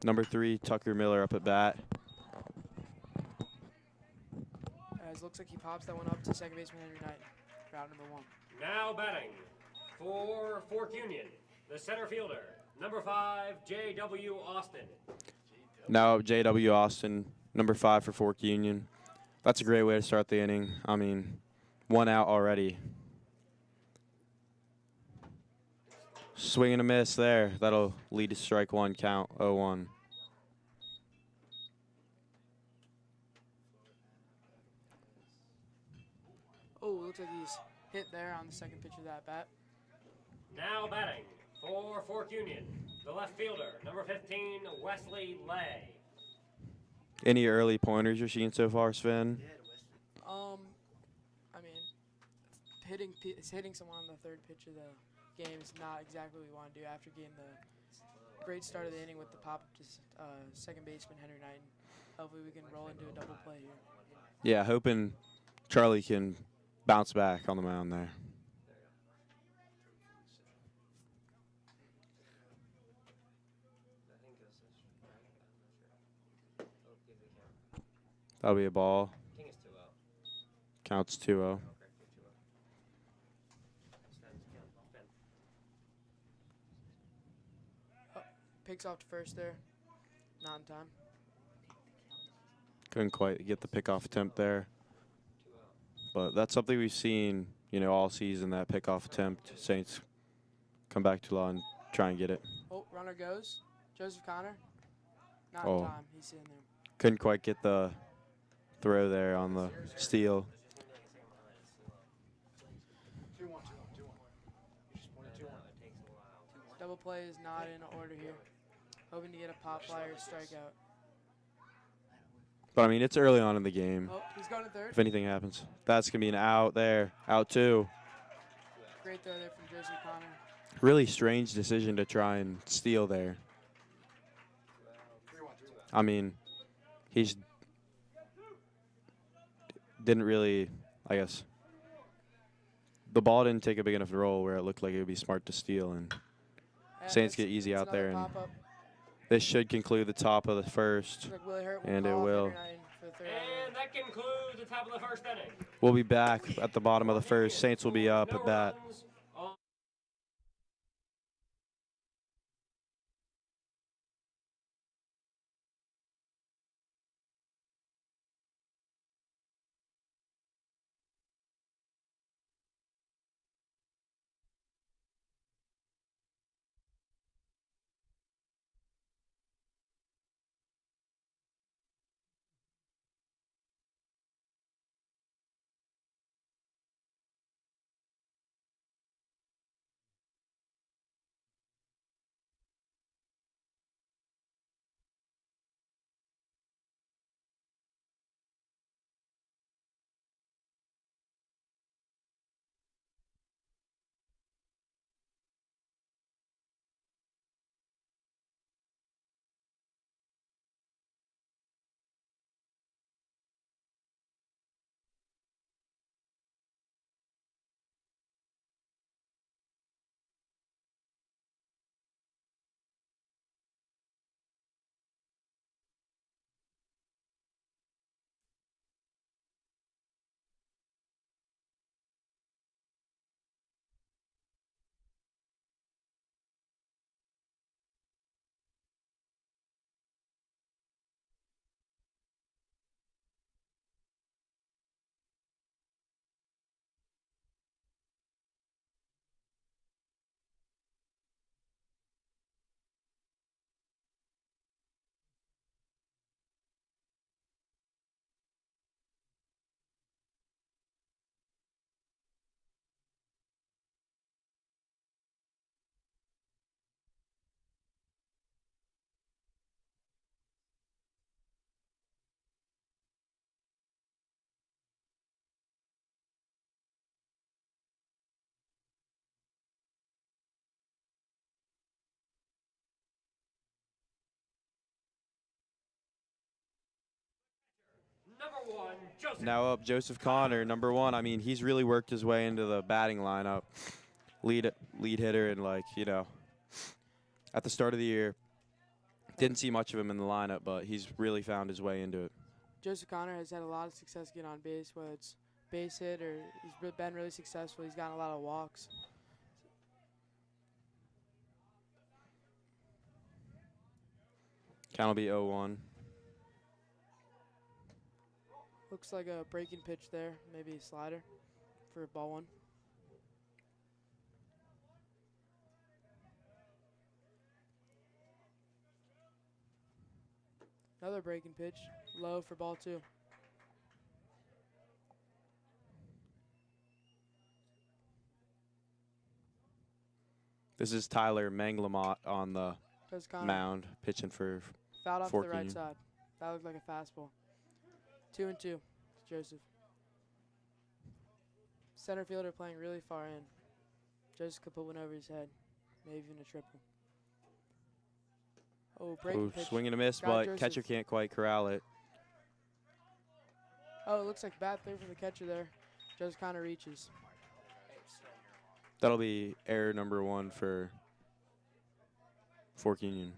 Number 3, Tucker Miller up at bat. As looks like he pops that one up to second baseman Henry Knight. Route number 1. Now batting for Fork Union, the center fielder, number 5, J.W. Austin. Now up J.W. Austin, number 5 for Fork Union. That's a great way to start the inning. I mean, 1 out already. Swing and a miss there. That'll lead to strike 1 count, 0-1. Oh, looks like he's hit there on the second pitch of that bat. Now batting for Fork Union, the left fielder, number 15, Wesley Lay. Any early pointers you're seeing so far, Sven? I mean, hitting someone on the third pitch of the game is not exactly what we want to do after getting the great start of the inning with the pop up to second baseman Henry Knight. Hopefully we can roll into a double play here. Yeah, hoping Charlie can bounce back on the mound there. That'll be a ball. Counts 2-0. Picks off to first there. Not in time. Couldn't quite get the pickoff attempt there. But that's something we've seen, you know, all season, that pickoff attempt. Saints come back to law and try and get it. Oh, runner goes. Joseph Connor. Not Oh. in time. He's sitting there. Couldn't quite get the throw there on the steal. Double play is not in order here. Hoping to get a pop fly or strikeout. But, I mean, it's early on in the game. Oh, he's going to third. If anything happens. That's going to be an out there. Out 2. Great throw there from Joseph Connor. Really strange decision to try and steal there. I mean, he's didn't really, I guess. The ball didn't take a big enough roll where it looked like it would be smart to steal, and Saints get easy out there. And this should conclude the top of the first, and it will. And that concludes the top of the first inning. We'll be back at the bottom of the first. Saints will be up at bat. Number 1, Joseph. Now up Joseph Connor, number 1. I mean, he's really worked his way into the batting lineup. Lead hitter, and, like, you know, at the start of the year, Didn't see much of him in the lineup, but he's really found his way into it. Joseph Connor has had a lot of success getting on base, whether it's base hit or he's been really successful. He's gotten a lot of walks. Count will be 0-1. Looks like a breaking pitch there, maybe a slider for ball one. Another breaking pitch, low for ball two. This is Tyler Manglamott on the mound, pitching for fouled off to the right Union. side. That looked like a fastball. 2-2 to Joseph. Center fielder playing really far in. Joseph could put one over his head, maybe even a triple. Oh, breaking pitch. Swing and a miss, Got but Joseph. catcher can't quite corral it. Oh, it looks like bad throw from the catcher there. Joseph Connor reaches. That'll be error number 1 for Fork Union.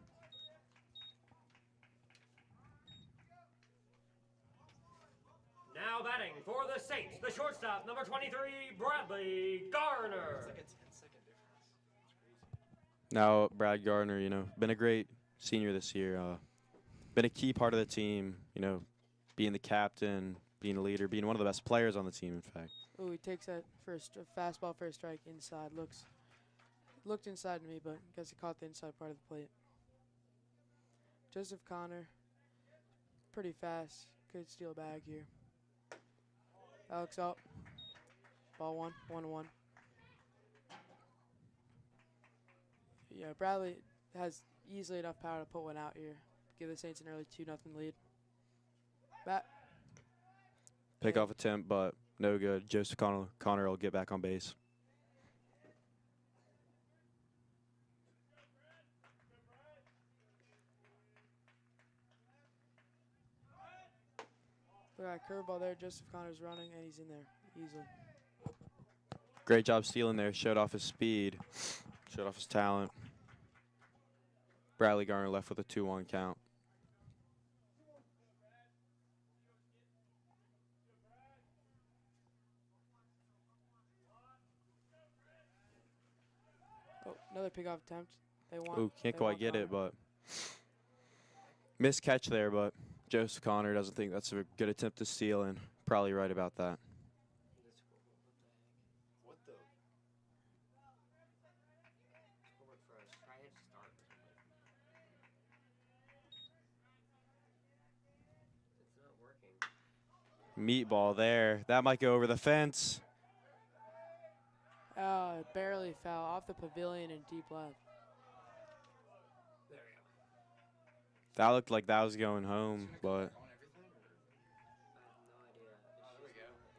Now batting for the Saints, the shortstop, number 23, Bradley Garner. Now, Brad Gardner, you know, been a great senior this year. Been a key part of the team, you know, being the captain, being a leader, being one of the best players on the team, in fact. Oh, he takes that first fastball for a strike inside. Looked inside to me, but guess he caught the inside part of the plate. Joseph Connor, pretty fast. Could steal a bag here. Alex up. Ball one, 1-1. Yeah, Bradley has easily enough power to put one out here. Give the Saints an early 2-0 lead. Bat. Pickoff attempt, but no good. Joseph Connor will get back on base. Look at that curveball there. Joseph Connor's running, and he's in there easily. Great job stealing there. Showed off his speed. Showed off his talent. Bradley Garner left with a 2-1 count. Oh, another pickoff attempt. They want. Ooh, can't quite get it, but missed catch there, but Joseph Connor doesn't think that's a good attempt to steal, and probably right about that. Meatball there. That might go over the fence. Barely foul off the pavilion in deep left. There we go. That looked like that was going home, but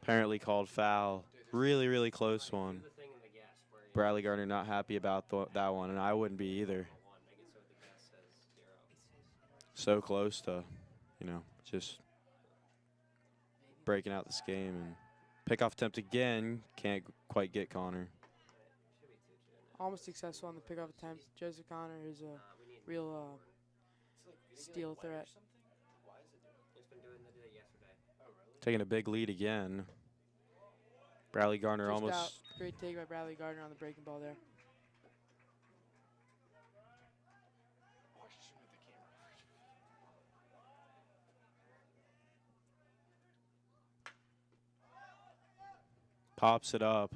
apparently called foul. Really, really close one. Bradley Garner not happy about that one, and I wouldn't be either. So close to, you know, just breaking out this game. And pickoff attempt again. Can't quite get Connor. Almost successful on the pickoff attempt. Joseph Connor is a real steal threat. Taking a big lead again. Bradley Garner Just almost. out. Great take by Bradley Gardner on the breaking ball there. Pops it up.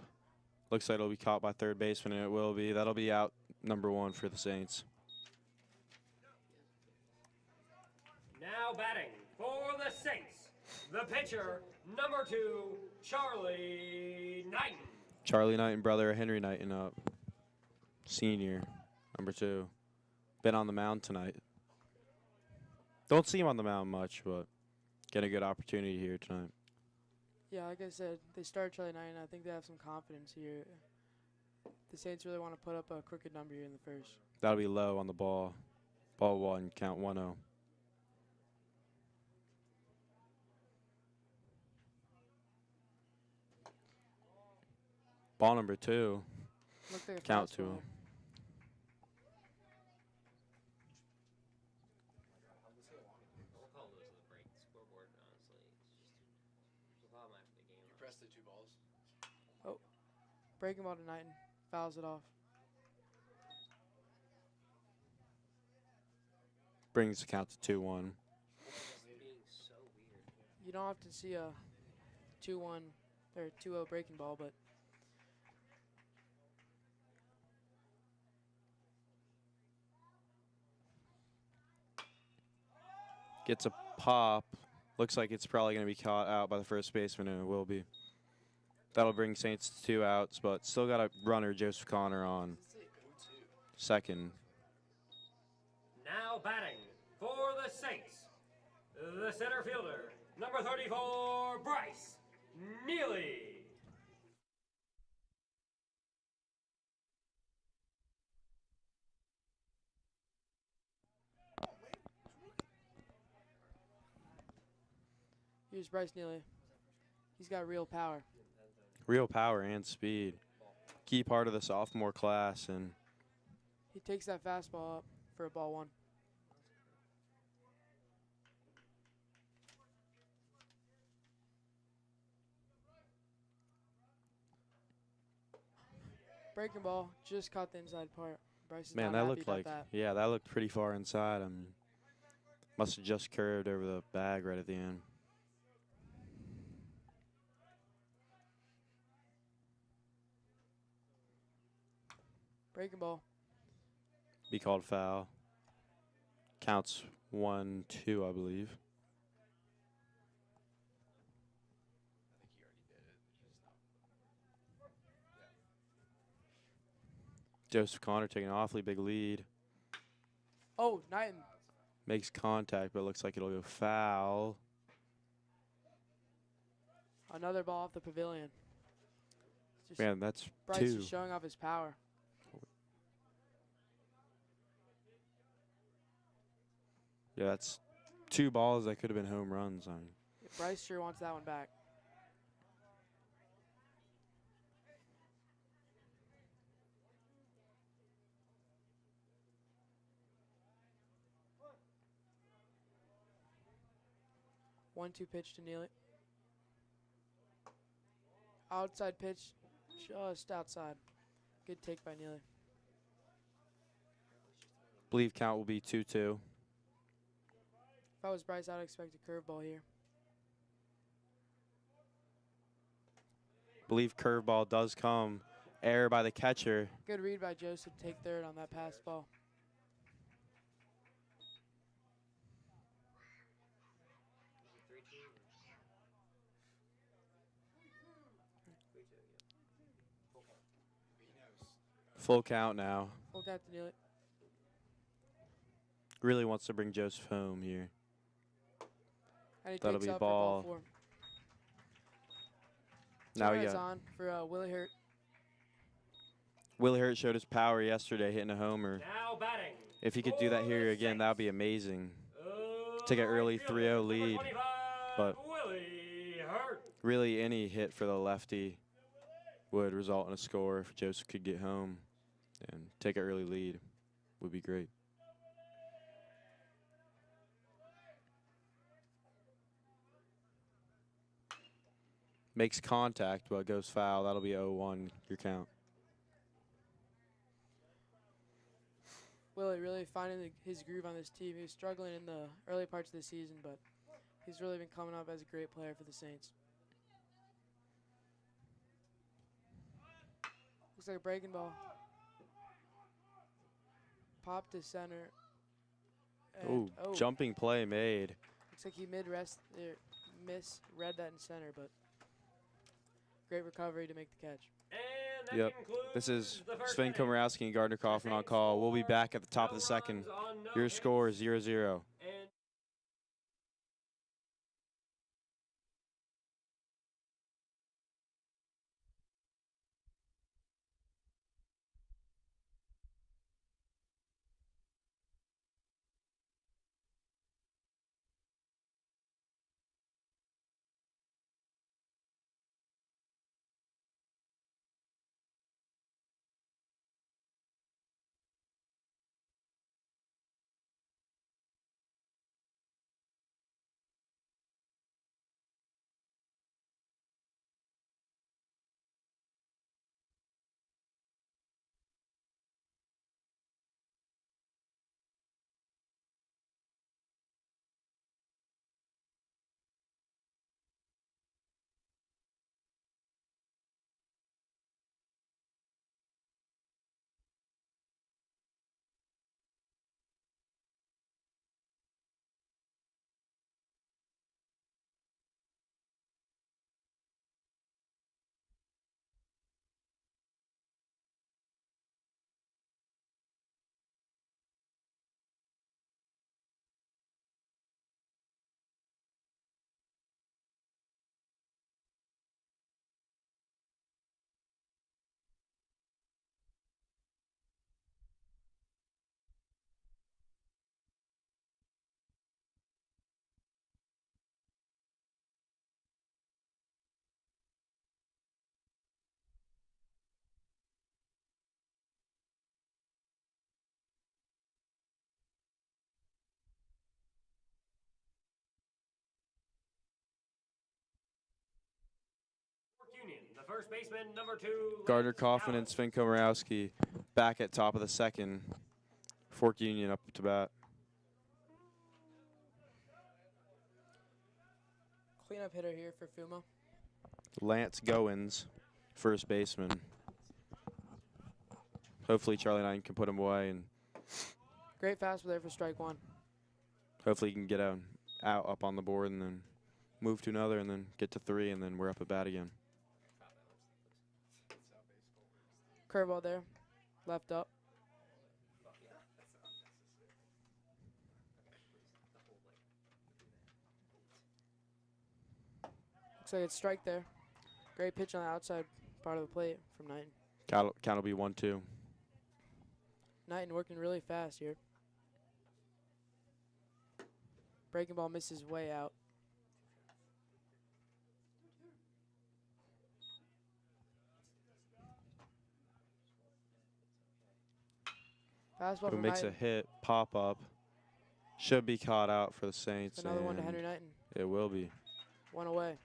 Looks like it'll be caught by third baseman, and it will be. That'll be out number 1 for the Saints. Now batting for the Saints, the pitcher, number 2, Charlie Knighton. Charlie Knighton, brother of Henry Knighton, up. Senior, number 2. Been on the mound tonight. Don't see him on the mound much, but get a good opportunity here tonight. Yeah, like I said, they start Charlie Knight, and I think they have some confidence here. The Saints really want to put up a crooked number here in the first. That'll be low on the ball. Ball 1, count 1-0. Ball number 2. Looked like a Count fastball. 2. Oh, breaking ball to Knighton. Fouls it off. Brings the count to 2-1. You don't often see a 2-1 or 2-0 breaking ball, but Gets a pop. Looks like it's probably going to be caught out by the first baseman, and it will be. That'll bring Saints to 2 outs, but still got a runner, Joseph Connor, on second. Now batting for the Saints, the center fielder, number 34, Bryce Neely. here's Bryce Neely. He's got real power. Real power and speed. Key part of the sophomore class, and He takes that fastball up for a ball 1. Breaking ball just caught the inside part. Bryce is man, not that happy looked about like, that. yeah, that looked pretty far inside. I mean, must have just curved over the bag right at the end. Breaking ball. Be called foul. Counts 1-2, I believe. Joseph Connor taking an awfully big lead. Oh, Knighton. Makes contact, but it looks like it'll go foul. Another ball off the pavilion. Just Man, that's Bryce 2. is showing off his power. Yeah, that's 2 balls that could have been home runs. I mean, Bryce sure wants that one back. One-two pitch to Neely. Outside pitch, just outside. Good take by Neely. believe count will be 2-2. If I was Bryce, I'd expect a curveball here. Believe curveball does come. Error by the catcher. Good read by Joseph. Take third on that pass ball. Full count now. Full count to Neely. Really wants to bring Joseph home here. And he That'll takes be up ball. for ball 4. Now we Runners got on for Willie Hurt. Willie Hurt showed his power yesterday hitting a homer. Now batting. If he could do that here again, that would be amazing. Take an early 3-0 lead. But Willie Hurt. really any hit for the lefty would result in a score if Joseph could get home and take an early lead. Would be great. Makes contact, but goes foul. That'll be 0-1, your count. Willie really finding his groove on this team. He was struggling in the early parts of the season, but he's really been coming up as a great player for the Saints. Looks like a breaking ball. Pop to center. Ooh, jumping play made. Looks like he misread that in center, but great recovery to make the catch. And that Yep. concludes This is the first Sven inning. Komorowski and Gardner Kaufman on call. We'll be back at the top of the second. Your score is 0-0. first baseman, number 2. Gardner Lance Kaufman and Allen. Sven Komorowski back at top of the second. Fork Union up to bat. Cleanup hitter here for FUMA. Lance Goins, first baseman. Hopefully Charlie Knighton can put him away, and Great fastball there for strike one. hopefully he can get out up on the board and then move to another and then get to 3, and then we're up at bat again. Curveball there, left up. Looks like it's strike there. Great pitch on the outside part of the plate from Knighton. Count will be 1-2. Knighton working really fast here. Breaking ball misses way out. Fastball Who from makes a Knighton. hit, pop up. Should be caught out for the Saints. Another one to and Henry Knighton. It will be. One away.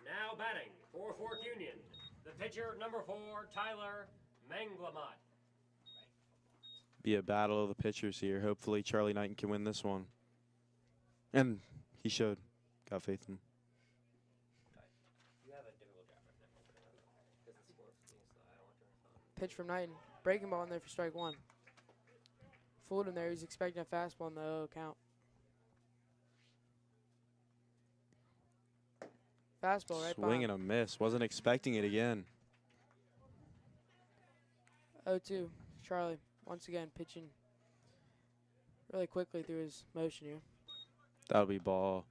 Now batting for Fork Union, the pitcher, number 4, Tyler Manglamot. Be a battle of the pitchers here. Hopefully Charlie Knighton can win this one. And he should. Got faith in him. You have a difficult job right now. Because the score is so I don't want to. Pitch from Knighton. Breaking ball in there for strike one. Fooled him there. He's expecting a fastball in the 0 count. Fastball right Swing and behind. a miss. Wasn't expecting it again. 0-2. Charlie once again pitching really quickly through his motion here. That'll be ball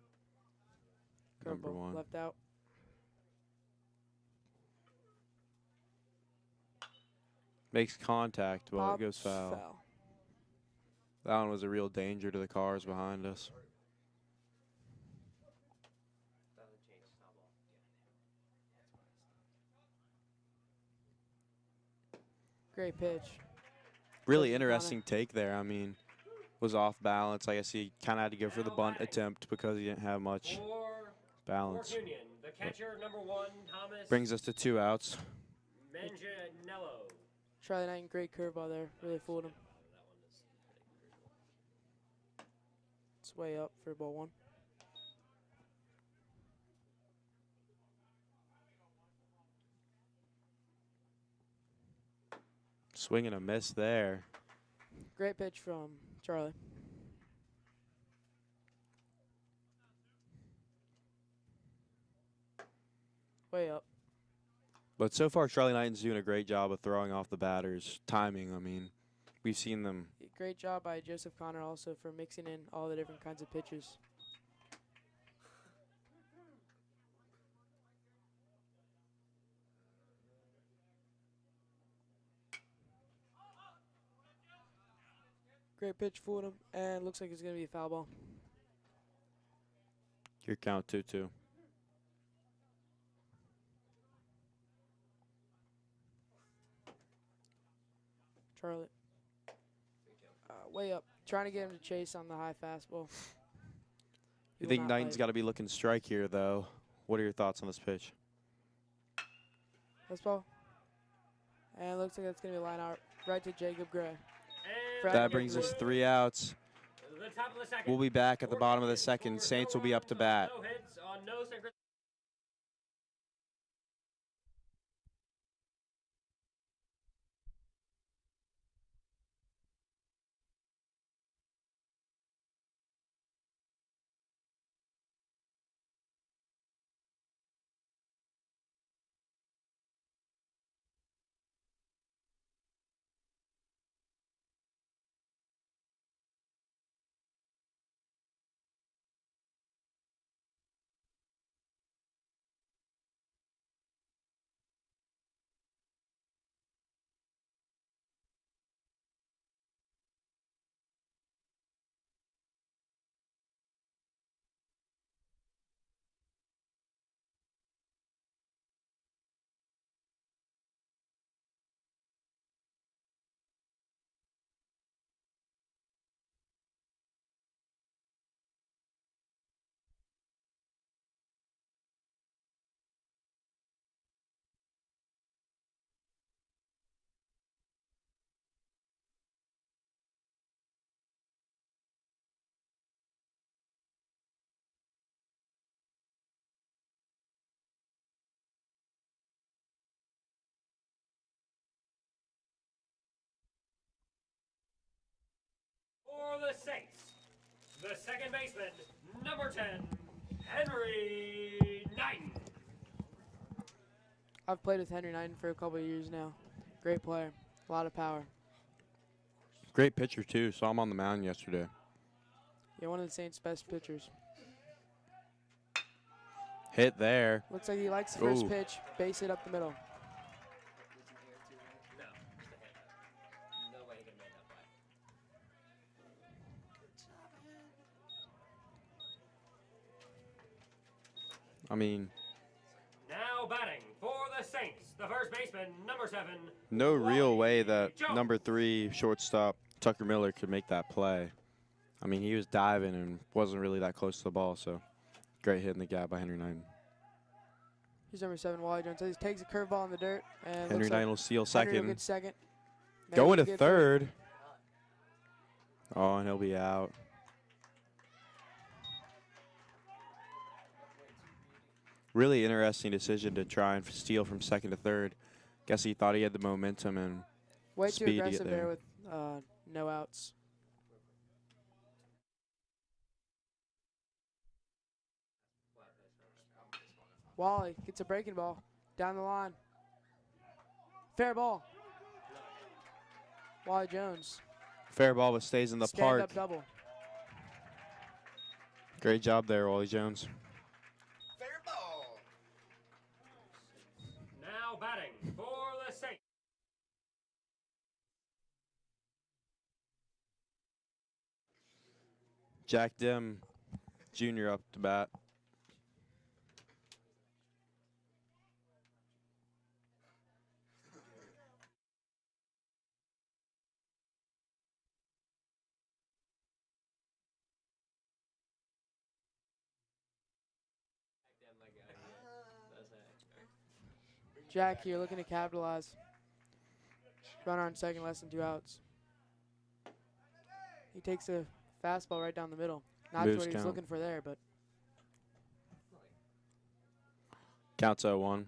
number Curveball 1. left out. Makes contact, but it goes Pops foul. That one was a real danger to the cars behind us. Great pitch. Really Goes in interesting take there. I mean, was off balance. I guess he kind of had to go for the bunt attempt because he didn't have much For balance. Fork Union, the catcher, number 1, Thomas Brings us to 2 outs. Manganiello. Charlie Knighton, great curveball there. Really fooled him. It's way up for ball 1. Swing and a miss there. Great pitch from Charlie. Way up. But so far, Charlie Knighton's doing a great job of throwing off the batters. Timing, I mean, we've seen them. Great job by Joseph Connor also for mixing in all the different kinds of pitches. Great pitch, fooled him, and looks like it's going to be a foul ball. Your count 2-2. Charlie. Way up. Trying to get him to chase on the high fastball. He You will think not Knighton's bite. got to be looking strike here, though. What are your thoughts on this pitch? Fastball. And it looks like it's going to be a line out right to Jacob Gray. And That brings us 3 outs. the top of the second. We'll be back at the Fork bottom of the Union second. scores Saints no will be up to runs on bat. no hits on no synchronized the Saints, the second baseman, number 10, Henry Knighton. I've played with Henry Knighton for a couple of years now. Great player. A lot of power. Great pitcher, too. Saw him on the mound yesterday. Yeah, one of the Saints' best pitchers. Hit there. Looks like he likes the first Ooh. pitch. Base it up the middle. No, just a hit. No way he could have made that play. I mean, Now batting for the Saints, the first baseman, number 7. no real way Wally that Jones. number 3 shortstop Tucker Miller could make that play. I mean, he was diving and wasn't really that close to the ball, so great hit in the gap by Henry Knighton. Here's number 7, Wally Jones. He takes a curveball in the dirt. And Henry looks Knighton like will steal Henry will second. get second. Maybe Going he'll to get third. Oh, and he'll be out. Really interesting decision to try and steal from second to third. Guess he thought he had the momentum and Way speed too to get aggressive there there. with no outs. Wally gets a breaking ball down the line. Fair ball. Wally Jones. fair ball, but stays in the Stand park. up double. Great job there, Wally Jones. Fair ball. Now batting for the Saints. Jack Dim Jr. up to bat. Jack here looking to capitalize. Runner on second, less than 2 outs. He takes a fastball right down the middle. Not Moves what he was count. looking for there, but Counts 0-1.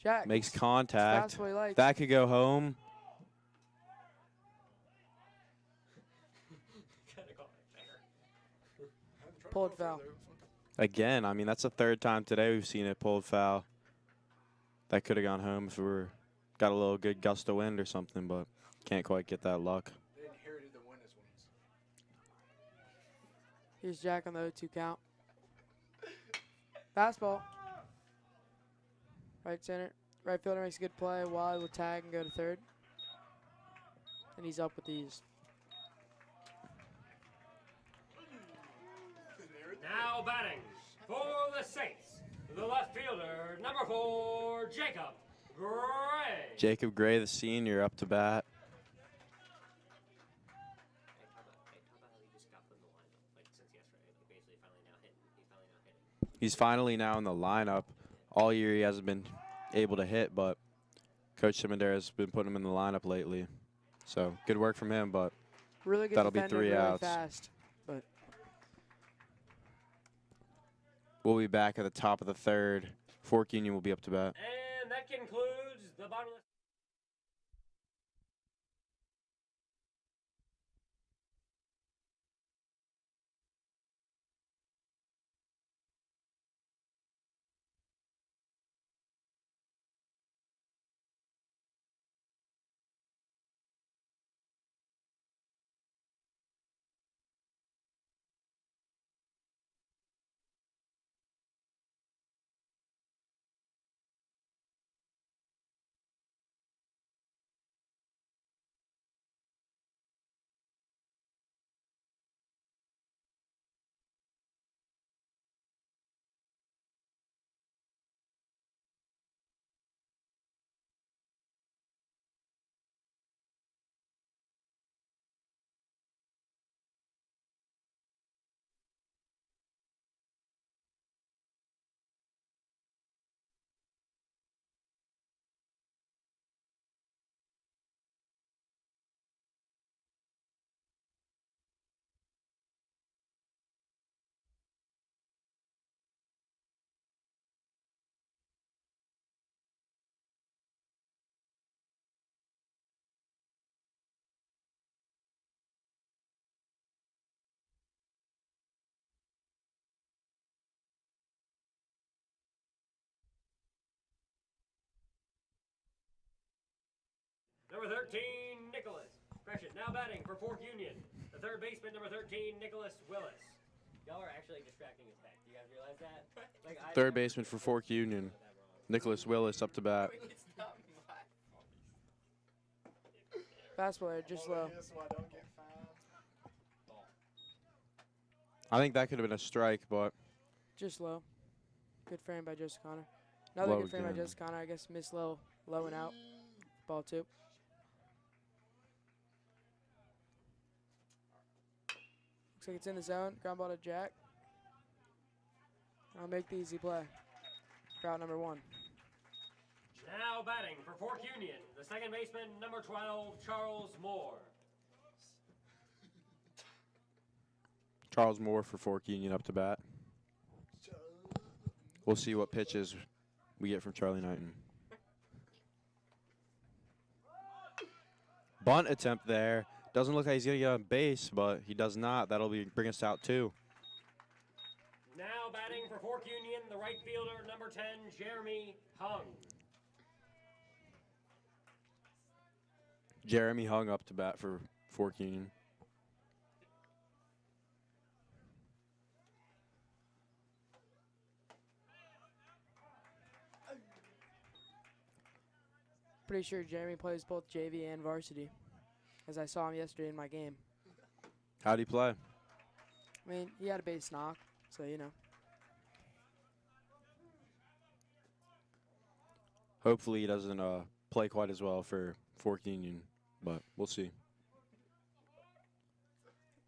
Jack Makes it's contact. fastball he likes. That could go home. Pulled foul. Again, I mean, that's the third time today we've seen it pulled foul. That could have gone home if we were got a little good gust of wind or something, but can't quite get that luck. They inherited the winners ones. Here's Jack on the 0-2 count. Fastball. Right center. Right fielder makes a good play. Wally will tag and go to third. And he's up with these. Now batting for the Saints, the left fielder, number 4, Jacob Gray. Jacob Gray, the senior, up to bat. He's finally now in the lineup. All year he hasn't been able to hit, but Coach Simondera has been putting him in the lineup lately. So good work from him, but Really good that'll be defender, 3 really outs. fast. But We'll be back at the top of the third. Fork Union will be up to bat. And that concludes the bottom of the number 13, Nicholas. Correction, now batting for Fork Union. The third baseman, number 13, Nicholas Willis. Y'all are actually distracting his back. Do you guys realize that? Like, Third baseman for Fork Union. Nicholas Willis up to bat. It's not my Fastball there, just low. So I don't get fouled. I think that could have been a strike, but Just low. Good frame by Joseph Connor. Another Low good frame by again. Joseph Connor. I guess missed low and out. Ball 2. Looks like it's in the zone. Ground ball to Jack. I'll make the easy play. Route number 1. Now batting for Fork Union. The second baseman, number 12, Charles Moore. Charles Moore for Fork Union up to bat. We'll see what pitches we get from Charlie Knighton. Bunt attempt there. Doesn't look like he's going to get on base, but he does not. That'll bring us out 2. Now batting for Fork Union, the right fielder, number 10, Jeremy Hung. Jeremy Hung up to bat for Fork Union. Pretty sure Jeremy plays both JV and varsity, as I saw him yesterday in my game. How'd he play? I mean, he had a base knock, so you know. Hopefully he doesn't play quite as well for Fork Union, but we'll see.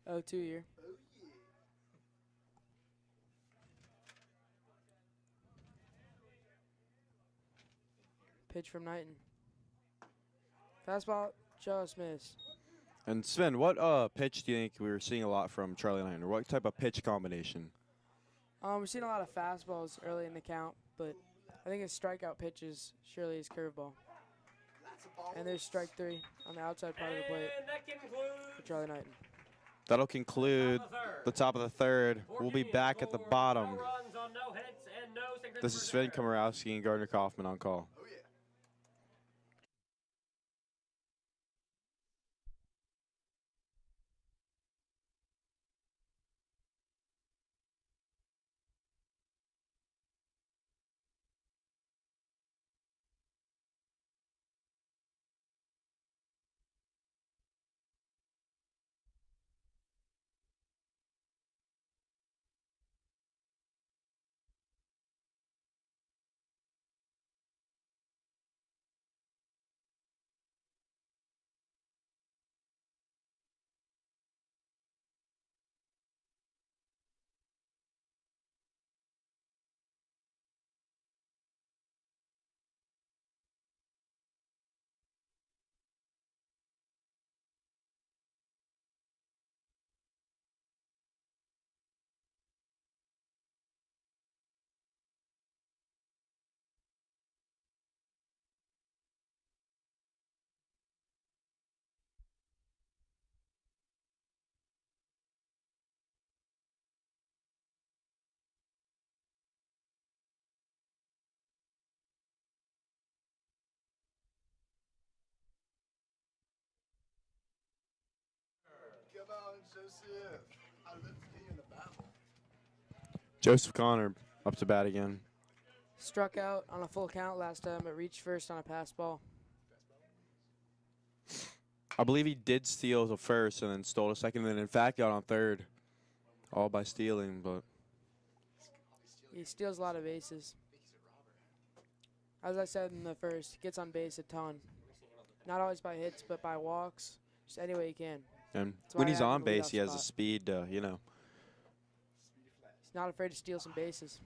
0-2 year. Pitch from Knighton. Fastball, just missed. And Sven, what pitch do you think we were seeing a lot from Charlie Knighton, or what type of pitch combination? We're seeing a lot of fastballs early in the count, but I think his strikeout pitch is surely his curveball. And there's strike 3 on the outside part of the plate And that concludes for Charlie Knighton. That'll conclude the top of the third. Fork We'll be Union back at the scored bottom. no runs on no hits and no singles This is Sven reserved. Komorowski and Gardner Kaufman on call. Oh, yeah. Come on, Joseph. I live to be in the battle. Joseph Connor up to bat again. Struck out on a full count last time, but reached first on a pass ball. I believe he did steal the first and then stole a second, and then in fact got on third. All by stealing, but He steals a lot of bases. As I said in the first, he gets on base a ton. Not always by hits, but by walks. Just any way he can. and That's why when I he's have on him lead base, off he has the spot. speed to, He's not afraid to steal some bases.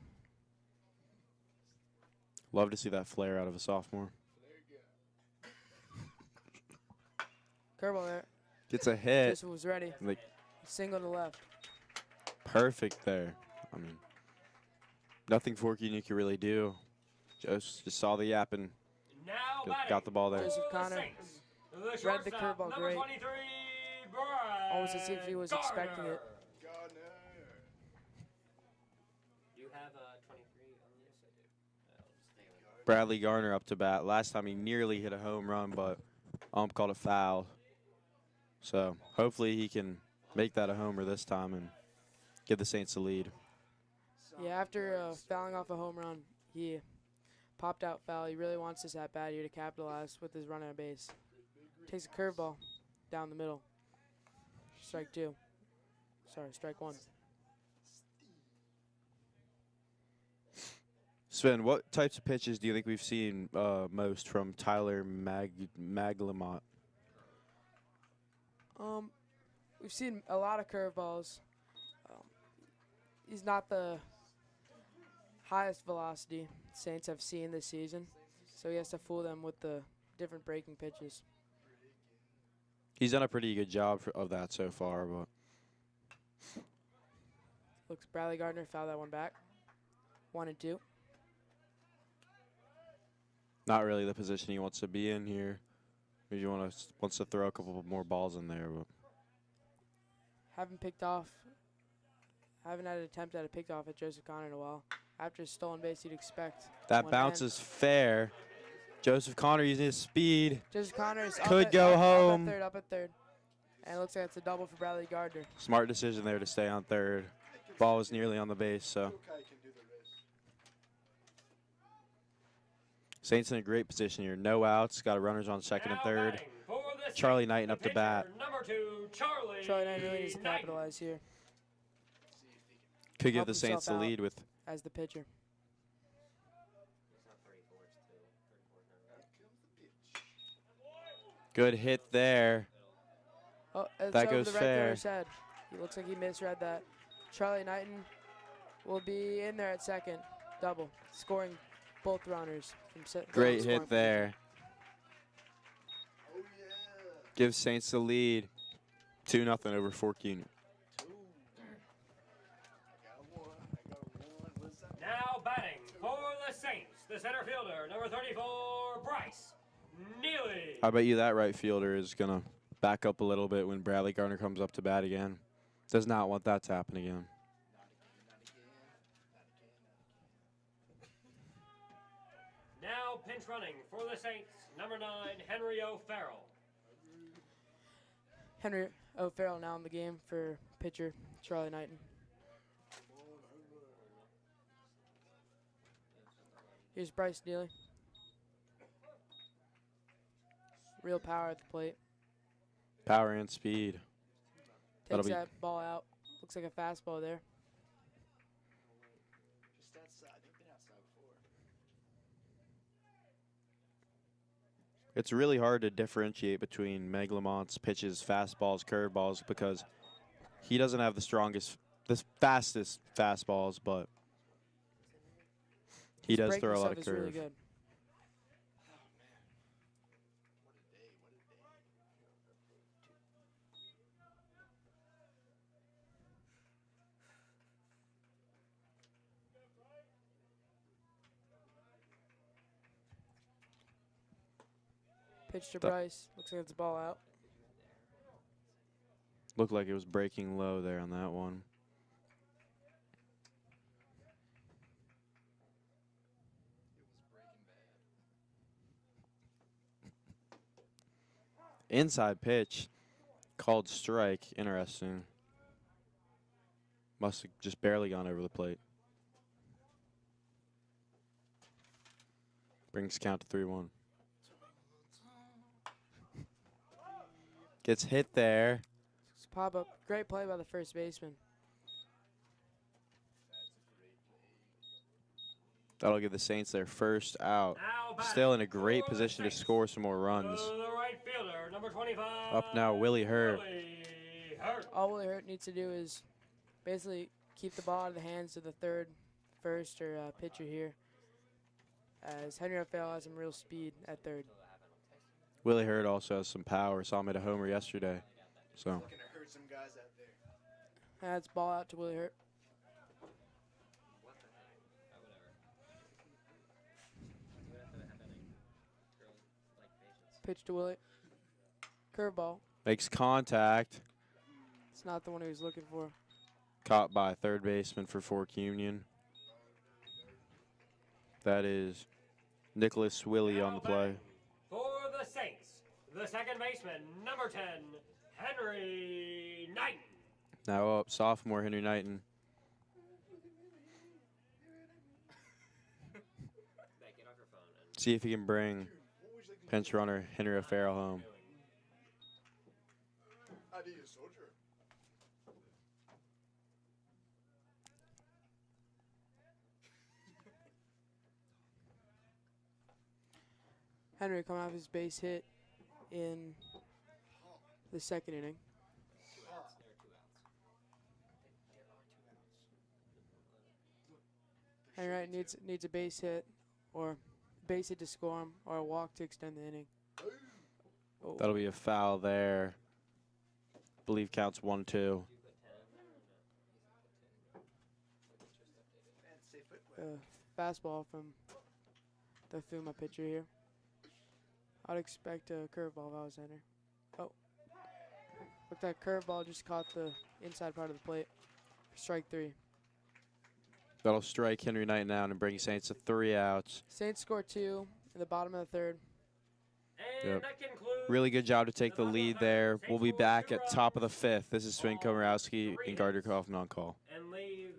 love to see that flare out of a sophomore. Curveball there. Gets a hit, Joseph was ready. like Single to left. perfect there. I mean, nothing Fork Union can really do. Just saw the yap and Now got batting the ball there. Joseph for the Connor Saints, the read the shortstop, curveball number great. 23, Brian Almost as if he was expecting it. God, no. You have 23? Oh, yes, I do. Bradley Garner up to bat. Last time he nearly hit a home run, but Called a foul. So hopefully he can make that a homer this time and give the Saints the lead. Yeah, after fouling off a home run, he popped out foul. He really wants this at bat here to capitalize with his run on base. Takes a curveball down the middle. Strike 2. Sorry, strike 1. Sven, what types of pitches do you think we've seen most from Tyler Maglamont? We've seen a lot of curveballs. He's not the highest velocity Saints have seen this season, so he has to fool them with the different breaking pitches. He's done a pretty good job of that so far, but Looks Bradley Gardner fouled that one back. 1-2. not really the position he wants to be in here. Maybe wants to throw a couple more balls in there, but Haven't had an attempt at a pick off at Joseph Conner in a while. After a stolen base, you'd expect that one bounce end. is fair. Joseph Conner using his speed. Joseph Conner is Could go home. Up at third. And it looks like it's a double for Bradley Gardner. Smart decision there to stay on third. Ball was nearly on the base, so Saints in a great position here. No outs. Got runners on second and third. Charlie Knighton up to bat. Number 2, Charlie Knight really needs to capitalize here Could give Help the Saints the himself out. lead with as the pitcher. good hit there. Oh, it's That over goes the right fair. fielder's head. He looks like he misread that. Charlie Knighton will be in there at second. Double. Scoring both runners. Great hit there. Oh, yeah. Gives Saints the lead. 2-0 over Fork Union. Now batting for the Saints, the center fielder, number 34, Bryce Neely. I bet you that right fielder is going to back up a little bit when Bradley Gardner comes up to bat again. Does not want that to happen again. Now pinch running for the Saints, number 9, Henry O'Farrell. Henry O'Farrell now in the game for pitcher Charlie Knighton. Here's Bryce Neely. Real power at the plate. Power and speed. That'll Takes be that ball out. Looks like a fastball there. Just outside. They've been outside before. It's really hard to differentiate between Meglamont's pitches, fastballs, curveballs, because he doesn't have the fastest fastballs, but he His does breaking throw a lot stuff of is really curve. good. Pitch to Bryce. Looks like it's a ball out. Looked like it was breaking low there on that one. Inside pitch, called strike. Interesting. Must have just barely gone over the plate. Brings count to 3-1. Gets hit there. Pop up. Great play by the first baseman. That'll give the Saints their first out. Now Still in a batting great for the position to Saints, score some more runs. the right fielder, number 25. Up now, Willie Hurt. Willie Hurt. All Willie Hurt needs to do is basically keep the ball out of the hands of the third, first, or pitcher here. As Henry O'Farrell has some real speed at third. Willie Hurt also has some power. Saw him at a homer yesterday. So Looking to hurt some guys out there. That's ball out to Willie Hurt. Pitch to Willie. Curveball. makes contact. It's not the one he was looking for. Caught by third baseman for Fork Union. That is Nicholas Willie on the play. For the Saints, the second baseman, number 10, Henry Knighton. Now up, sophomore Henry Knighton. Get off your phone and See if he can bring pinch runner Henry O'Farrell home. I need a soldier. Henry coming off his base hit in the second inning. 2 outs. There are 2 outs. Henry Wright needs a base hit, or base hit to score him, or a walk to extend the inning. Oh. That'll be a foul there. Believe counts 1-2. Fastball from the FUMA pitcher here. I'd expect a curveball if I was Henry. Oh. Looked like curveball just caught the inside part of the plate. Strike 3. That'll strike Henry Knighton out and bring Saints to 3 outs. Saints score 2 in the bottom of the third. And Yep. that concludes Really good job to take the lead there. We'll be back at top of the 5th. This is Sven Komorowski and Gardner Kaufman on call. and leave.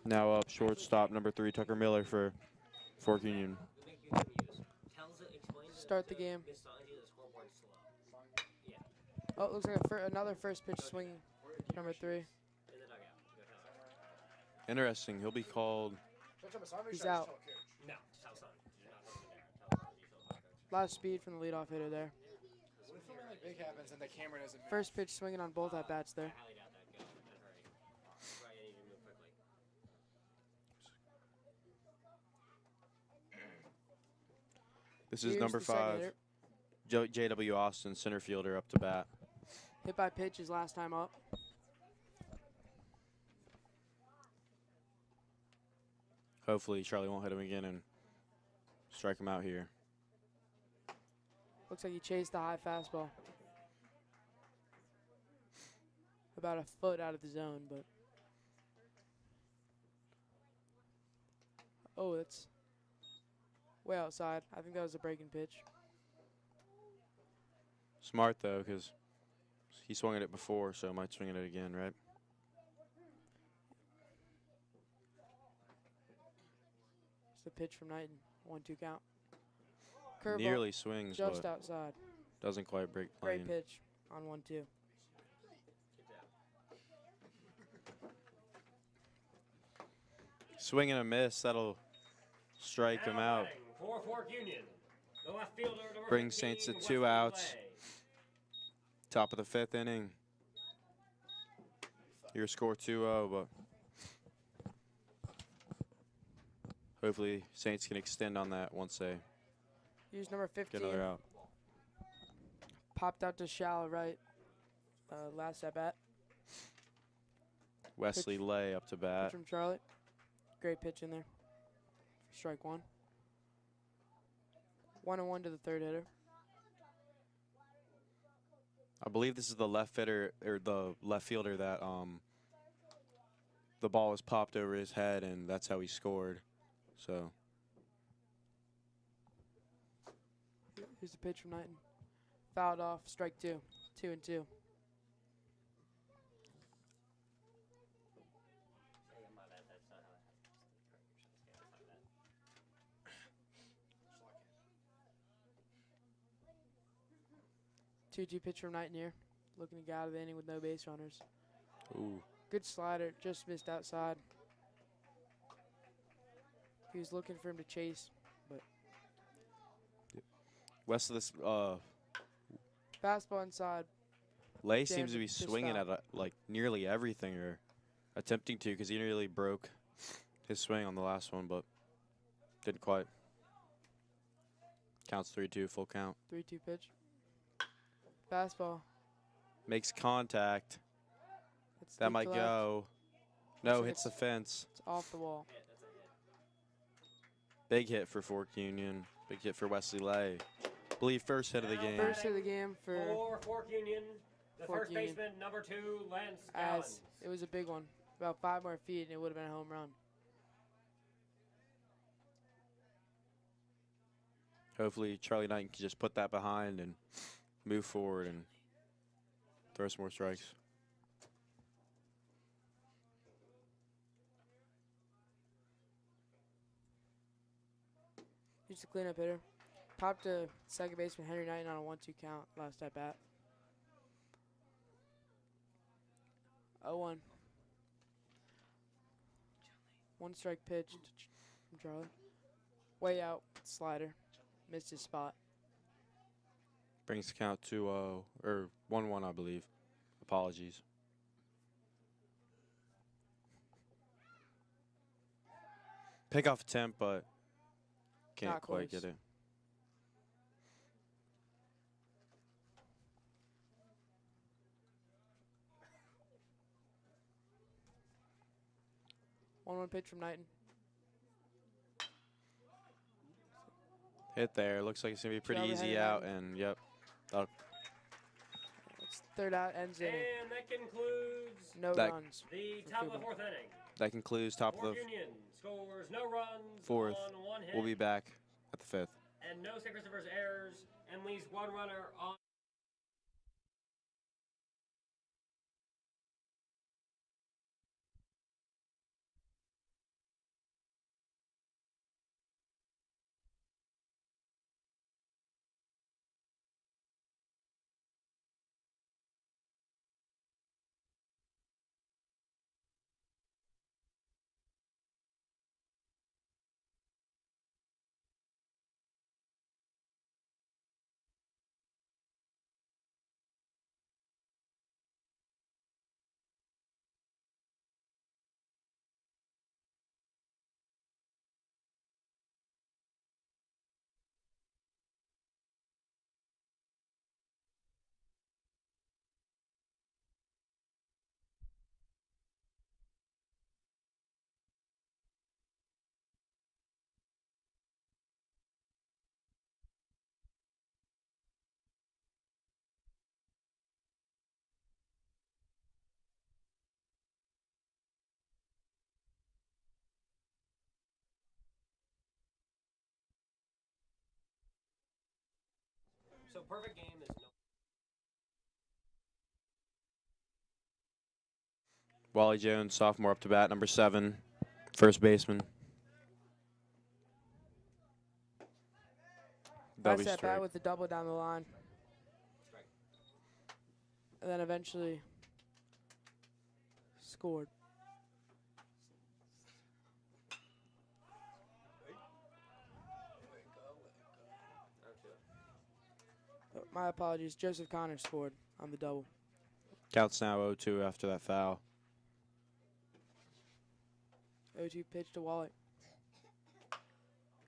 Now up, shortstop number 3, Tucker Miller for Fork Union. Start the game. Oh, it looks like another first pitch swing. Number 3. Interesting. He'll be called. He's out. No, tell son. You're not going there. A lot of speed from the leadoff hitter there. What if something like big happens and the camera doesn't move? First pitch swinging on both at bats there. I highly doubt that. Go and hurry. Right, I need you to move quickly. This is Here's number the second 5, hitter. J.W. Austin, center fielder, up to bat. Hit by pitch his last time up. Hopefully Charlie won't hit him again and strike him out here. Looks like he chased the high fastball. About a foot out of the zone, but. Oh, that's way outside. I think that was a breaking pitch. Smart, though, because he swung at it before, so might swing at it again, right? It's the pitch from Knighton. 1-2 count. Curveball Nearly swings, just but outside. doesn't quite break Great plane. pitch on 1-2. Swing and a miss. That'll strike him Now out. batting for Fork Union, the left fielder, number Brings 15, Saints to Wesley 2 outs. Lay. Top of the 5th inning. Your score 2-0, but hopefully Saints can extend on that once they Here's number 15. get another out. Popped out to shallow right. Last at bat. Wesley Lay up to Pitch bat. from Charlotte. Great pitch in there. Strike 1. 1-1 to the third hitter. I believe this is the left fielder or the left fielder that the ball was popped over his head, and that's how he scored. So Here's the pitch from Knighton. Fouled off. Strike 2. 2-2. Hey, my bad, that's not how it happens. 2-2 pitch from Knighton here. Looking to get out of the inning with no base runners. Ooh. Good slider, just missed outside. He was looking for him to chase, but West of this, fastball inside. Lay Jammed seems to it, be just swinging foul. at like nearly everything, or attempting to, because he nearly broke his swing on the last one, but didn't quite. Counts 3-2, full count. 3-2 pitch. Fastball. Makes contact. That's That deep might to left. go. No, Looks like hits the it's- fence. It's off the wall. Big hit for Fork Union. Big hit for Wesley Lay. Believe first hit of the game. First hit of the game for Fork Union, the Fork first Union. baseman, number 2, Lance as Gallons. it was a big one. About 5 more feet and it would have been a home run. Hopefully Charlie Knight can just put that behind and move forward and throw some more strikes. He's the cleanup hitter. Popped to second baseman Henry Knight on a 1-2 count last at bat. 0-1. 1 strike pitch from Charlie. Way out, slider. Missed his spot. Brings the count to, or 1-1, I believe. Apologies. Pick off attempt, but can't Not quite close. get it. One pitch from Knighton. Hit there. Looks like it's going to be pretty Charlie easy Henry out, Knighton. and yep. It's third out, ends inning. And that concludes No That- runs. the for top of the FUMA. 4th inning. That concludes top of Fork the Union scores no runs fourth. on 1 hit We'll be back at the 5th. and no St. Christopher's errors and leaves 1 runner on. So perfect game is no. Wally Jones, sophomore, up to bat, number 7, first baseman. That'll Last be at straight. bat with the double down the line. And then eventually scored. My apologies. Joseph Connor scored on the double. Counts now 0-2 after that foul. 0-2 pitch to Wally.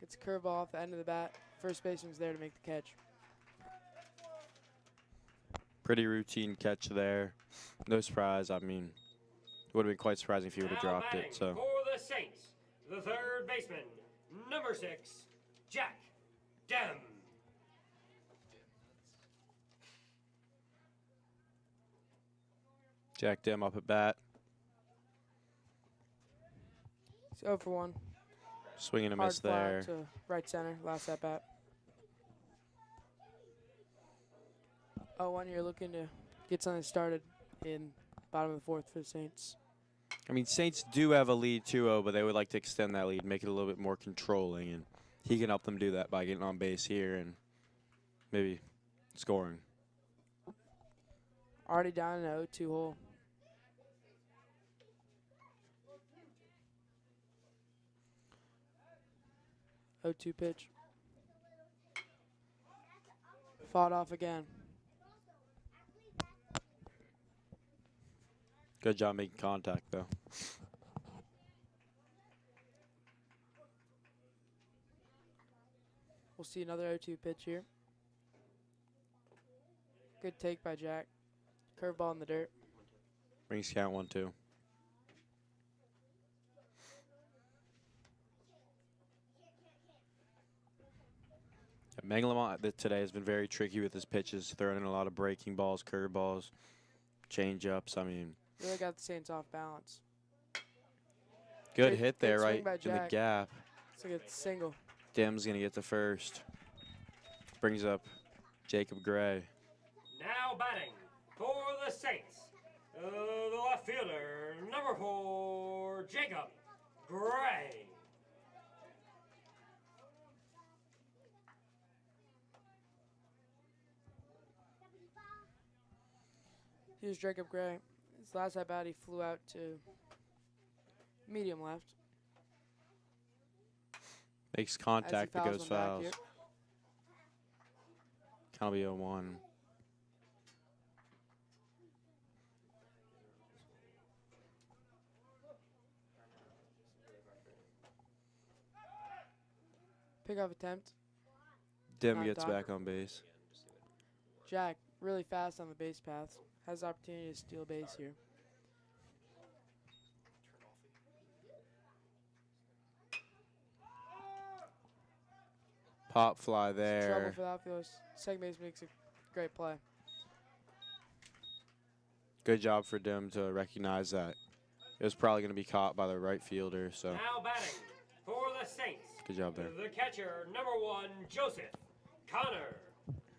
Gets a curveball off the end of the bat. First baseman's there to make the catch. Pretty routine catch there. No surprise. I mean, it would have been quite surprising if he would have Now dropped batting it. So for the Saints, the third baseman, number 6, Jack Dem. Jack Dem up at bat. He's 0 for 1. Swing and a Hard miss fly there. to right center. Last at bat. 0-1. You're looking to get something started in bottom of the 4th for the Saints. I mean, Saints do have a lead 2-0, but they would like to extend that lead, make it a little bit more controlling, and he can help them do that by getting on base here and maybe scoring. Already down in the 0-2 hole. 0-2 pitch. Fought off again. Good job making contact, though. We'll see another 0-2 pitch here. Good take by Jack. Curveball in the dirt. Brings count 1-2. Manglemont today has been very tricky with his pitches, throwing in a lot of breaking balls, curveballs, change-ups. I mean, Really got the Saints off balance. good hit there, swing right by in the Jack. gap. It's like a single. Dim's going to get to first. Brings up Jacob Gray. Now batting for the Saints, the left fielder, number 4, Jacob Gray. Here's Jacob Gray. His last at bat, he flew out to medium left. Makes contact but goes one back fouls. here. Count will be 0-1. Pickoff attempt. Dim Not gets done. back on base. Jack really fast on the base paths. Has the opportunity to steal base here. Pop fly Trouble there. for the outfielders. Second base makes a great play. Good job for Dim to recognize that. It was probably going to be caught by the right fielder, so Now batting for the Saints, good job there. the catcher, number 1, Joseph Connor.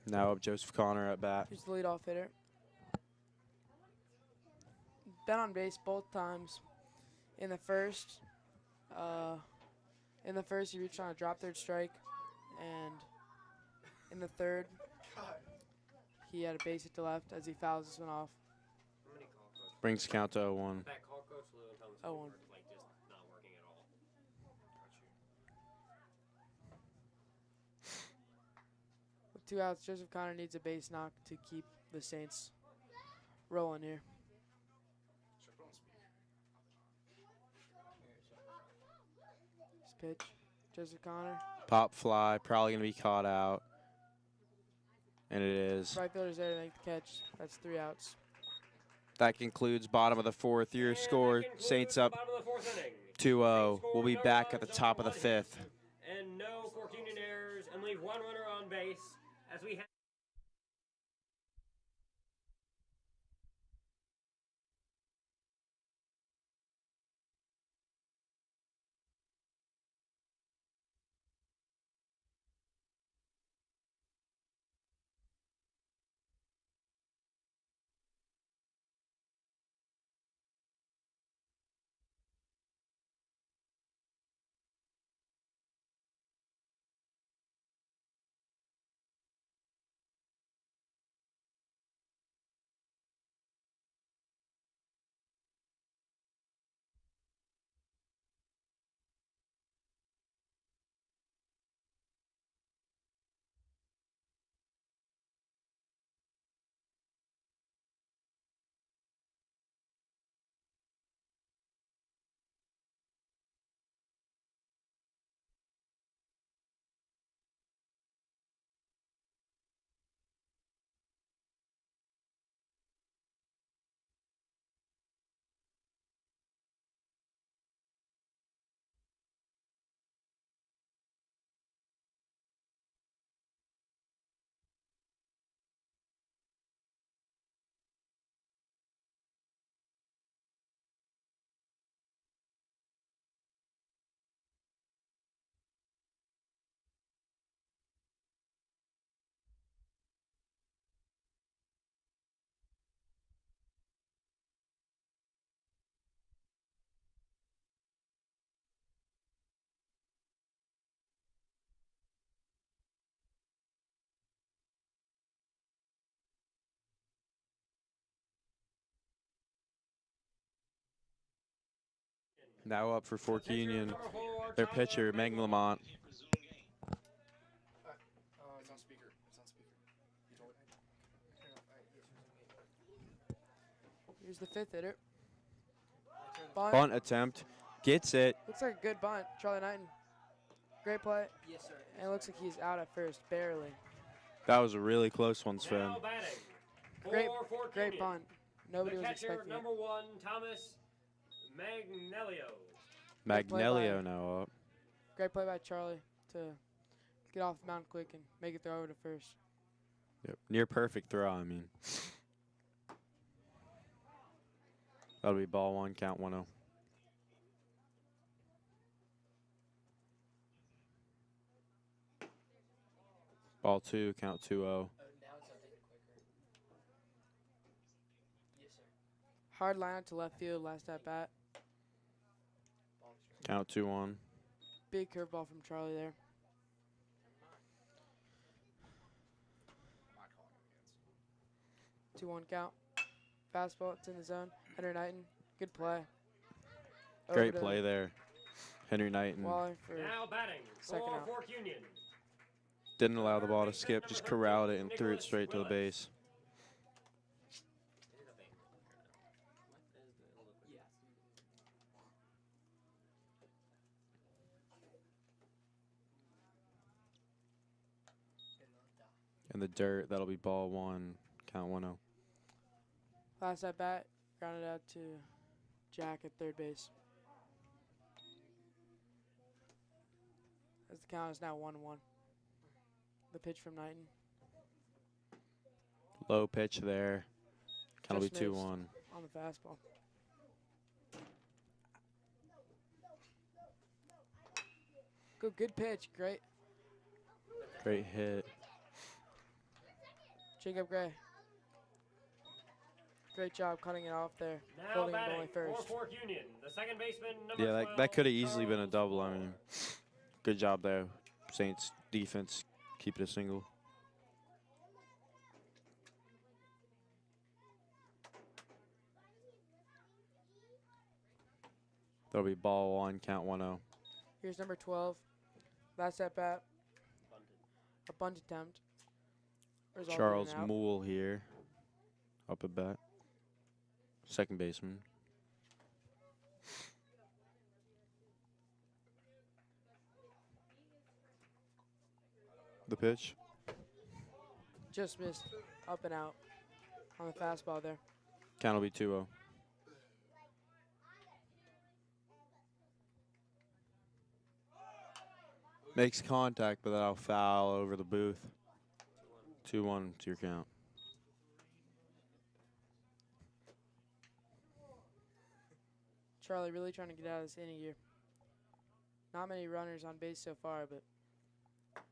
Now up Joseph Connor at bat. Here's the leadoff hitter. Been on base both times. In the first, he reached on a drop third strike, and in the third, he had a base hit to left as he fouls this one off. Brings count to 0-1. That call coach Lou and Thomas 0-1. like just not working at all. With 2 outs, Joseph Connor needs a base knock to keep the Saints rolling here. This pitch, Joseph Connor. Pop fly, probably going to be caught out. And it is. Right fielder's there to make the catch. That's 3 outs. That concludes bottom of the fourth. Your And score, that concludes Saints the up bottom of the 4th inning. 2-0. Saints We'll be score back no at the runs, top of only the 1 hit, fifth. and no Cork Union errors, and leave 1 runner on base as we have. Now up for Fork Union, their pitcher, Manglemont. Here's the fifth hitter. Bunt. Bunt attempt. Gets it. Looks like a good bunt. Charlie Knighton. Great play. Yes, sir. And it looks like he's out at first, barely. That was a really close one, Sven. Now batting. Great, For Fort great Union, bunt. Nobody the was catcher, expecting it. number 1, Thomas Magnelio. Good play Magnelio by- now up. Great play by Charlie to get off the mound quick and make it throw over to first. Yep. Near perfect throw, I mean. That'll be ball 1, count 1-0. Ball 2, count 2-0. Oh, now it's updated quicker. Yes, sir. Hard line out to left field, last at bat. Ball strike. Count 2-1. Big curveball from Charlie there. My calling against. 2-1 count. Fastball, it's in the zone. Henry Knighton, good play. Great Over to play there. Henry Knighton Waller for Now batting. Second For out. Fort Union. didn't allow the ball to skip, just corralled it and threw it straight to the base. Yeah. In the dirt, that'll be ball 1, count 1-0. last at bat. Grounded out to Jack at third base. As the count is now 1-1. The pitch from Knighton. Low pitch there. Count will be Just missed. 2-1. On the fastball. Good pitch. Great. Great hit. Jacob Gray. Great job cutting it off there. Now Holding it batting. only For first. Fort Union. The second baseman, number Yeah, 12, that could have easily been a Charles double. I Wall. mean, good job there. Saints defense, keep it a single. That'll be ball 1, count 1-0. Here's number 12. Last at bat. A bunt attempt. Resulted in Charles an out. Moole here, up at bat. Second baseman. The pitch. Just missed. Up and out. On the fastball there. Count will be 2-0. Makes contact, but that'll foul over the booth. 2-1 to your count. Charlie really trying to get out of this inning here. Not many runners on base so far, but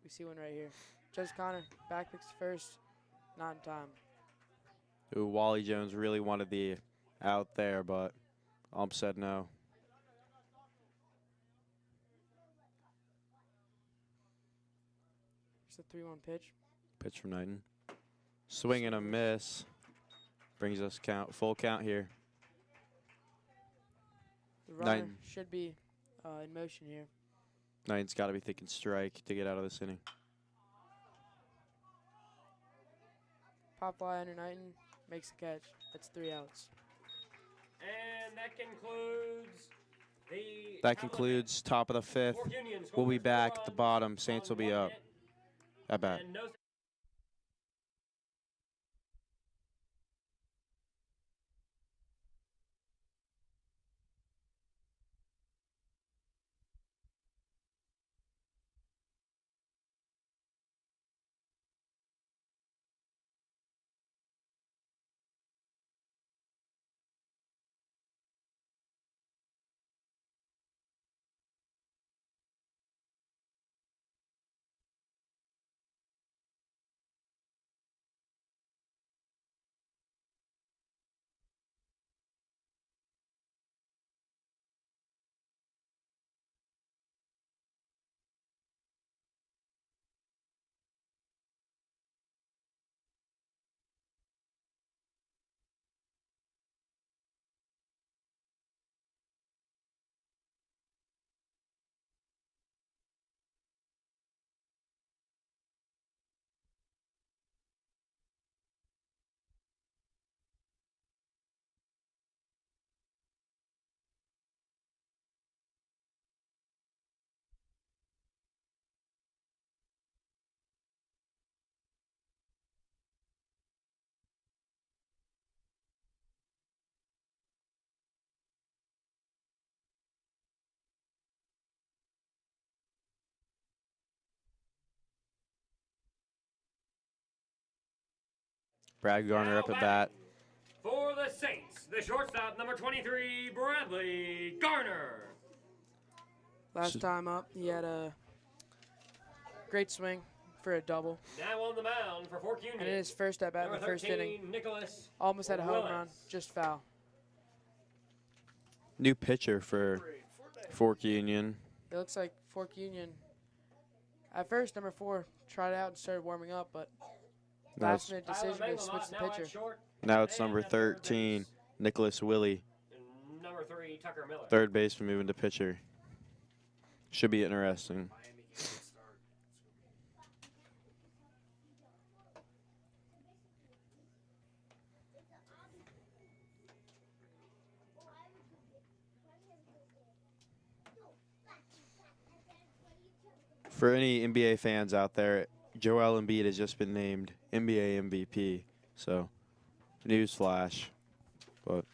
we see one right here. Judge Connor back picks first. Not in time. Ooh, Wally Jones really wanted the out there, but ump said no. It's a 3-1 pitch. Pitch from Knighton. Swing and a miss. Brings us full count here. The runner Knighton. should be in motion here. Knighton's got to be thinking strike to get out of this inning. Pop fly under Knighton. Makes the catch. That's 3 outs. And that concludes the. That concludes top of the 5th. Fort Union We'll be scores back 4 at the runs bottom. Saints will on be 1 up. hit At bat. and no Brad Garner Now up at batting bat. for the Saints, the shortstop, number 23, Bradley Garner. Last time up, he had a great swing for a double. Now on the mound for Fork Union. And in his first at bat in number the first 13, inning, Nicholas almost had a home Willis. run, just foul. New pitcher for Fork Union. It looks like Fork Union, at first, number 4 tried out and started warming up, but Now last it's, minute Tyler decision to Mengelmott switch the now at pitcher. short, now it's and number at third 13, base, Nicholas Willie. and number 3, Tucker Miller. Third baseman moving to pitcher. Should be interesting. For any NBA fans out there, Joel Embiid has just been named NBA MVP. So, news flash. But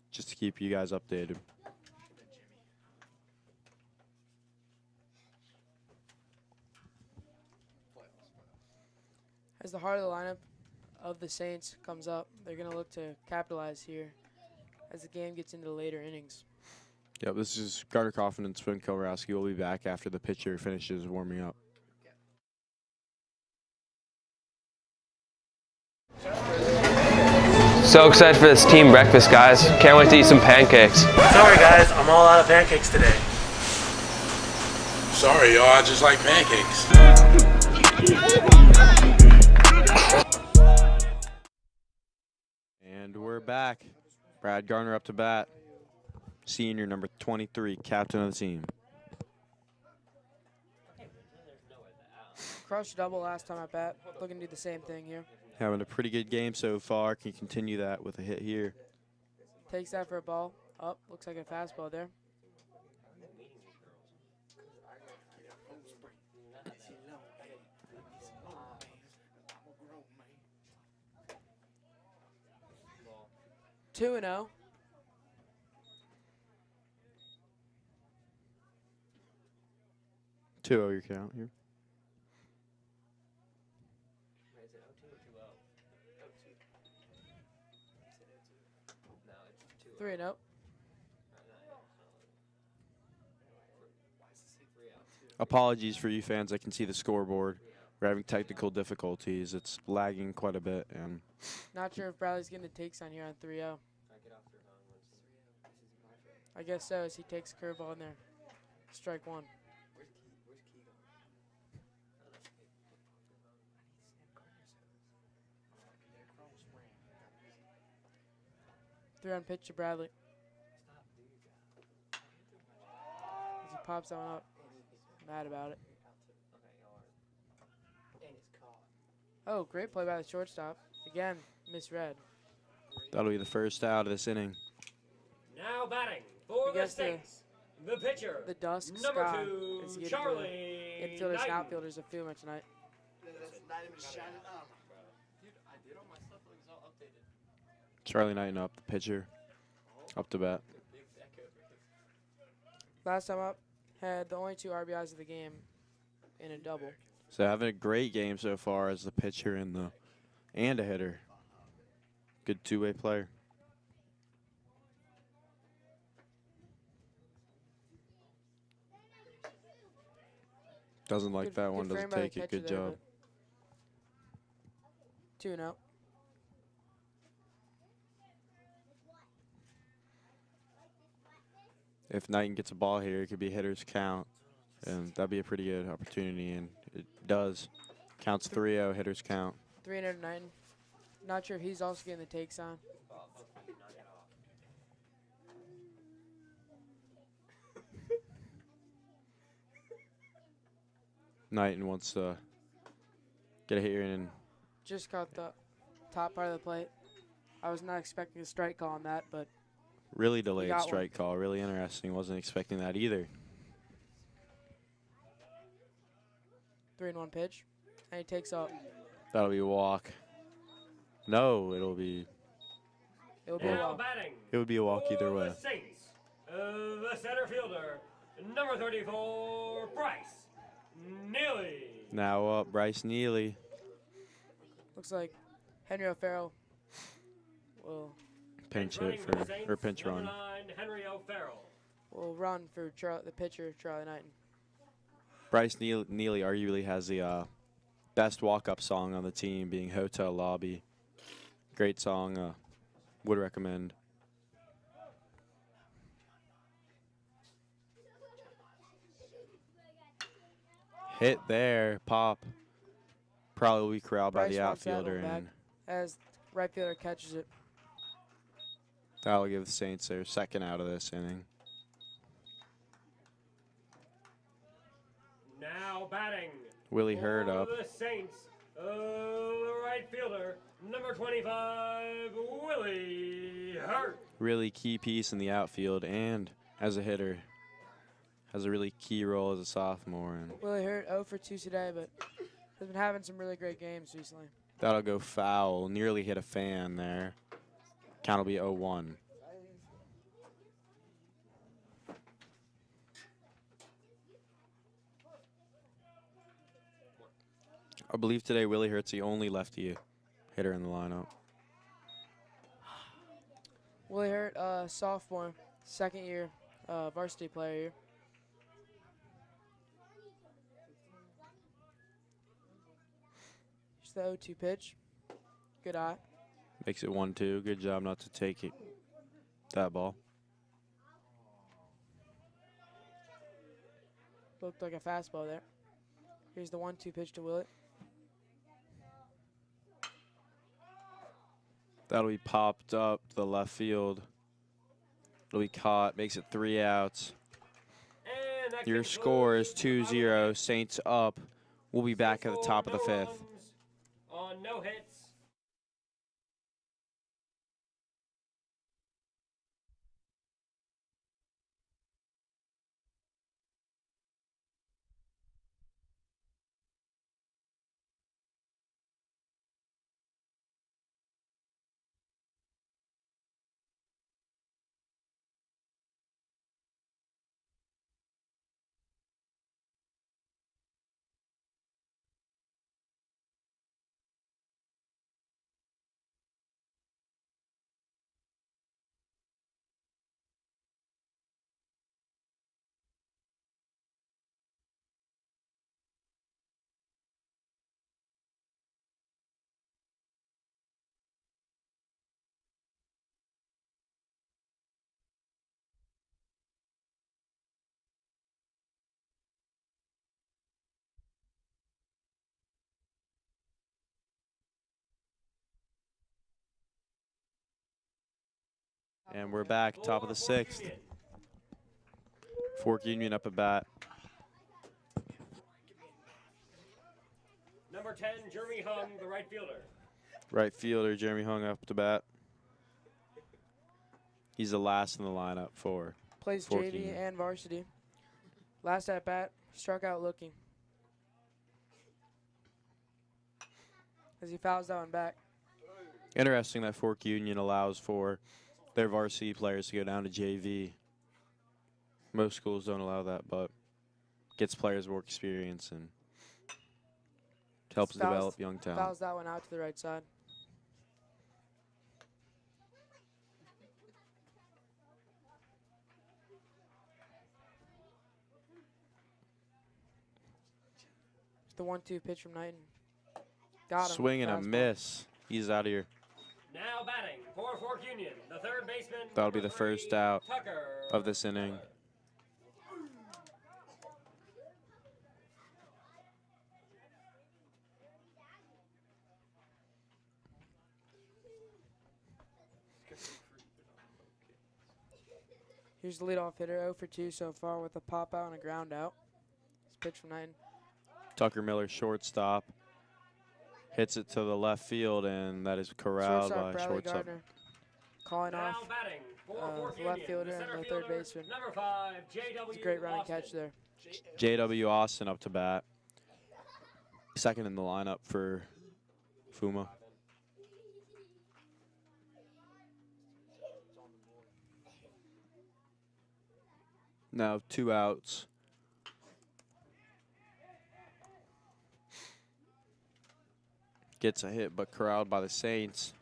just to keep you guys updated. As the heart of the lineup of the Saints comes up, they're going to look to capitalize here as the game gets into the later innings. Yep, this is Carter Coffin and Swin Kowarowski. We'll be back after the pitcher finishes warming up. So excited for this team breakfast, guys. Can't wait to eat some pancakes. Sorry guys, I'm all out of pancakes today. Sorry, y'all, I just like pancakes. And we're back. Brad Garner up to bat. Senior, number 23, captain of the team. Crushed double last time at bat. Looking to do the same thing here. Having a pretty good game so far. Can continue that with a hit here. Takes that for a ball. Up. Looks like a fastball there. Two and 0. Two your count here. Is it 0-2 or 2-0? No, it's 2-0. 3 and 0. Apologies for you fans that can see the scoreboard. We're having technical difficulties. It's lagging quite a bit. And Not sure if Bradley's getting the takes on here on 3-0. I guess so, as he takes a curveball in there. Strike one. Three-on pitch to Bradley. As he pops that one up. Mad about it. Oh, great play by the shortstop. Again, misread. that'll be the first out of this inning. Now batting for I the guess Saints, the pitcher, The dusk number sky 2, is getting Charlie the infielders and Knighton. outfielders of FUMA tonight. That's not even shining on. Charlie Knighton up, the pitcher. Up to bat. Last time up, had the only 2 RBIs of the game in a double. So having a great game so far as the pitcher and a hitter. Good two-way player. Doesn't like that one, doesn't frame by the take it. catcher Good there, job. but 2 and 0. If Knighton gets a ball here, it could be hitter's count. And that'd be a pretty good opportunity, and it does. Counts 3-0, hitter's count. 309. Not sure if he's also getting the takes on. Knighton wants to get a hit here and Just caught the top part of the plate. I was not expecting a strike call on that, but really delayed got strike call. Really interesting. Wasn't expecting that either. 3-1 pitch. And he takes up. That'll be a walk. No, it'll be. It will be a Now walk. batting It would be a walk either for way. the Saints, the center fielder, number 34, Bryce Neely. Now up, Bryce Neely. Looks like Henry O'Farrell will Pinch hit running for the for, Saints, or pinch number run. 9, Henry O'Farrell. run for the pitcher, Charlie Knighton. Bryce Neely arguably has the best walk-up song on the team, being Hotel Lobby. Great song. Would recommend. Hit there, pop. Probably will be corralled by Bryce the wants that outfielder, one back and as right fielder catches it. that'll give the Saints their second out of this inning. Now batting. Willie Hurd up. For the Saints, right fielder, number 25, Willie Hurt. Really key piece in the outfield and as a hitter. Has a really key role as a sophomore, and Willie Hurt 0 for 2 today, but has been having some really great games recently. that'll go foul. Nearly hit a fan there. Count will be 0-1. I believe today Willie Hurt's the only lefty hitter in the lineup. Willie Hurt, sophomore, second year, varsity player here. Here's the 0-2 pitch. Good eye. Makes it 1-2. Good job not to take it. That ball. Looked like a fastball there. Here's the 1-2 pitch to Willett. That'll be popped up to the left field. It'll be caught. Makes it 3 outs. And that Your score is 2-0. Saints up. We'll be back at the top of the 5th. On no hits. And we're back, top of the 6th. Fork Union up at bat. Number 10, Jeremy Hung, the right fielder. Right fielder Jeremy Hung up to bat. He's the last in the lineup for Plays Fork JV Union. and varsity. Last at bat, struck out looking. As he fouls that one back. Interesting that Fork Union allows for their varsity players to go down to JV. Most schools don't allow that, but gets players more experience and helps develop young talent. Fouls that one out to the right side. The 1-2 pitch from Knighton. Got him. Swing and a Fastball. miss. He's out of here. Now batting for Fork Union, the third baseman. That'll be number the first 3, out Tucker. of this inning. Here's the leadoff hitter, 0 for 2 so far with a pop out and a ground out. This pitch from Knighton. Tucker Miller, shortstop. Hits it to the left field, and that is corralled by Bradley shortstop. Gardner. Calling Now off batting for Fork the left Union, fielder the and center the third fielder, baseman. number 5, J.W. It's a great running Austin. catch there. J.W. Austin up to bat. Second in the lineup for FUMA. Now 2 outs. gets a hit but corralled by the Saints.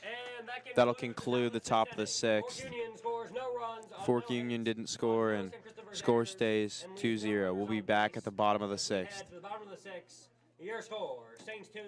And that That'll conclude the top of the sixth. sixth. Fork Union scores no runs on Fork no Union hits didn't on score, Lewis and Christopher score Sanders, stays and leaves 2-0. runners We'll be on back base. at the bottom of the As we head sixth. to the bottom of the sixth. Your score, Saints 2.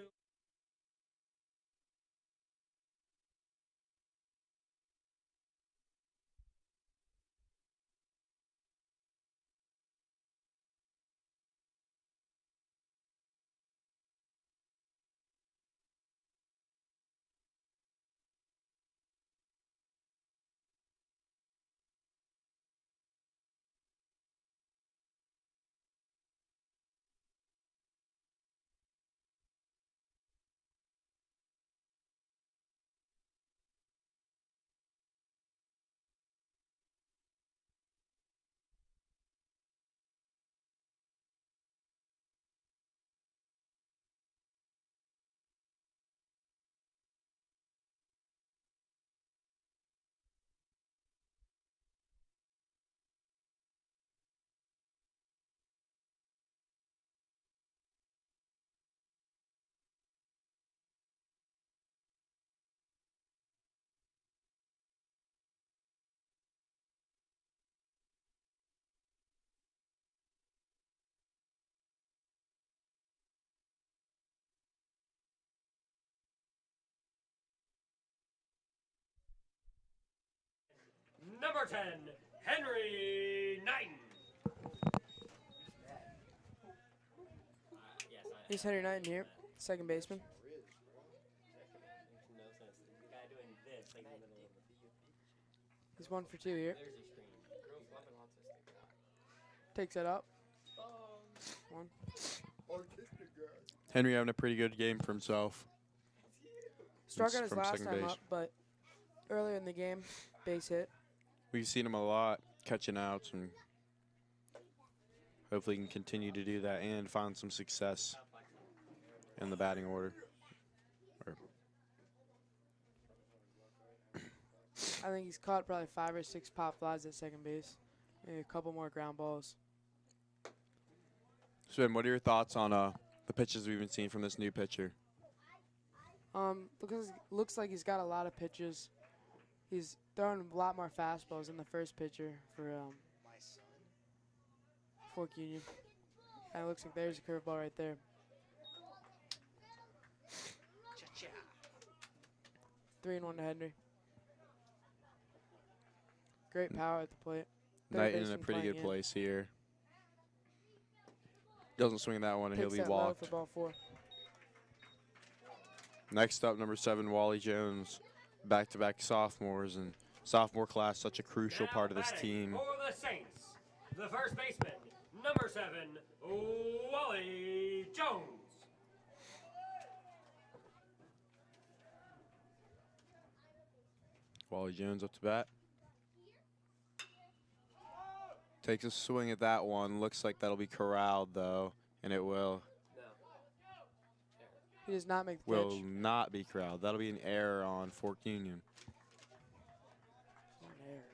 Number 10, Henry Knighton. He's Henry Knighton here, second baseman. Makes no sense. The guy doing this, like in the middle of the He's 1 for 2 here. There's your screen. Takes it up. 1. Henry having a pretty good game for himself. Struck out his from last second time base. up, but earlier in the game, base hit. We've seen him a lot catching outs, and hopefully he can continue to do that and find some success in the batting order. I think he's caught probably 5 or 6 pop flies at second base. Maybe a couple more ground balls. Sven, what are your thoughts on the pitches we've been seeing from this new pitcher? Looks like he's got a lot of pitches. He's throwing a lot more fastballs than the first pitcher for Fork Union. And it looks like there's a curveball right there. 3-1 to Henry. Great power at the plate. Third Knight in a baseman pretty playing good in. place here. Doesn't swing that one, and he'll Takes be that low walked. for ball 4. Next up, number 7, Wally Jones. Back-to-back sophomores, and sophomore class such a crucial part of this team. For the Saints, the first baseman, number 7, Wally Jones. Wally Jones up to bat. Takes a swing at that one. Looks like that'll be corralled, though, and it will. He does not make the Will catch. not be corralled. That'll be an error on Fork Union. Not an error.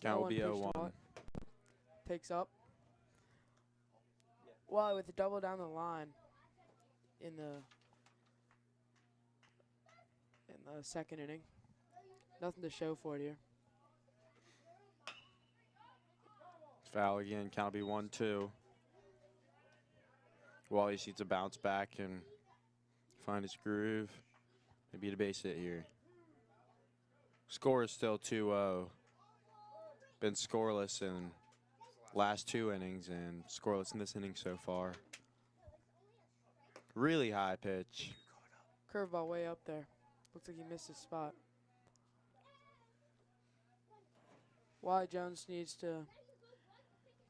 Count will be 0-1 pitch to 0-1. Watt. Takes up. Well, with the double down the line in the second inning. Nothing to show for it here. Foul again. Count will be 1-2. Wally needs to bounce back and find his groove. Maybe a base hit here. Score is still 2-0. Been scoreless in last 2 innings and scoreless in this inning so far. Really high pitch. Curveball way up there. Looks like he missed his spot. Wally Jones needs to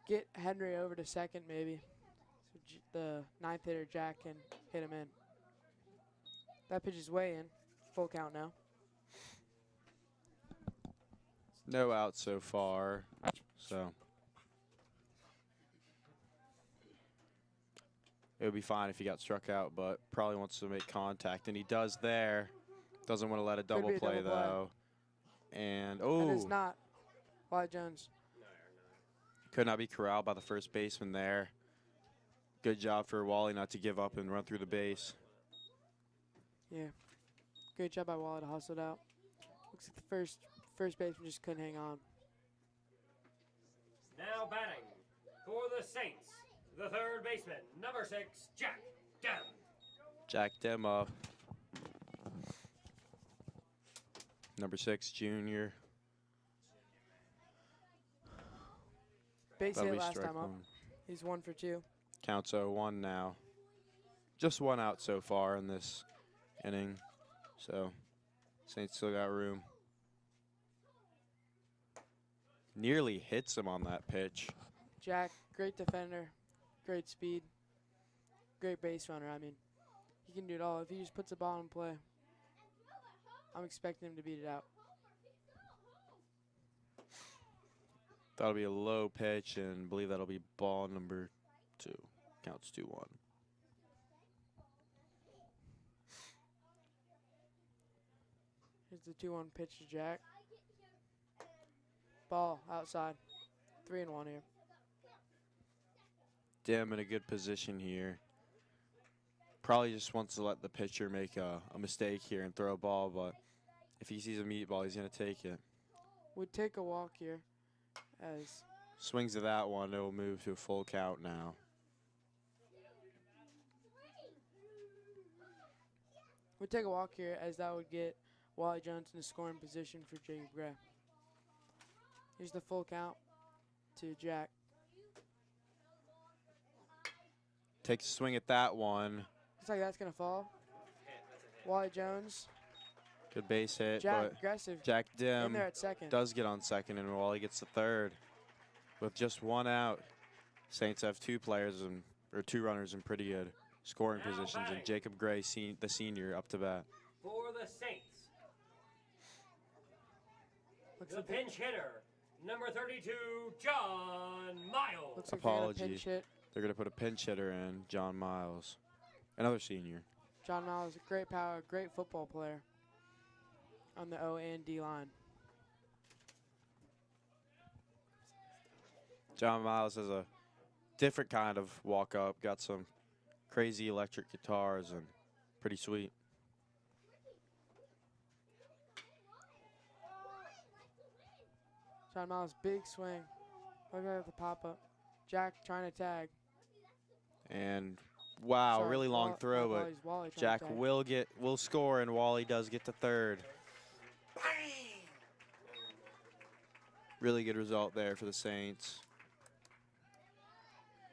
get Henry over to second maybe. So the 9th hitter, Jack, can hit him in. That pitch is way in. Full count now. No outs so far. So it would be fine if he got struck out, but probably wants to make contact, and he does there. Doesn't want to let a double be a play, double play. though. And, And it's oh, not. Wally Jones. could not be corralled by the first baseman there. Good job for Wally not to give up and run through the base. Yeah. Great job by Wally to hustle it out. Looks like the first baseman just couldn't hang on. Now batting for the Saints, the third baseman, number 6, Jack Dem. Jack Dem up. Number 6, junior. Base That'll hit be last strike time up. one. He's 1 for 2. Counts 0-1 now. Just 1 out so far in this inning. So, Saints still got room. Nearly hits him on that pitch. Jack, great defender, great speed, great base runner. I mean, he can do it all. If he just puts the ball in play, I'm expecting him to beat it out. That'll be a low pitch, and I believe that'll be ball number 2. Counts 2-1. Here's the 2-1 pitch to Jack. Ball outside. 3-1 here. Dem in a good position here. Probably just wants to let the pitcher make a mistake here and throw a ball, but if he sees a meat ball, he's going to take it. Would take a walk here as Swings of that one, it'll move to a full count now. would take a walk here as that would get Wally Jones in a scoring position for Jacob Gray. Here's the full count to Jack. Takes a swing at that one. Looks like that's going to fall. Wally Jones. Good base hit, Jack but aggressive. Jack In Dem there at second. does get on second, and Wally gets the third. With just 1 out, Saints have 2 runners in pretty good scoring Now positions, and batting. Jacob Gray, the senior, up to bat. For the Saints, Looks the like pinch hitter, number 32, John Miles. looks like they're gonna Apology. pinch hit. They're going to put a pinch hitter in, John Miles, another senior. John Miles, a great power, great football player on the O and D line. John Miles has a different kind of walk-up, got some crazy electric guitars, and pretty sweet. John Miles, big swing. Look at the pop-up. Jack trying to tag. And wow, Sorry, really long throw, but Wally trying to Jack tag. will score, and Wally does get the third. Really good result there for the Saints.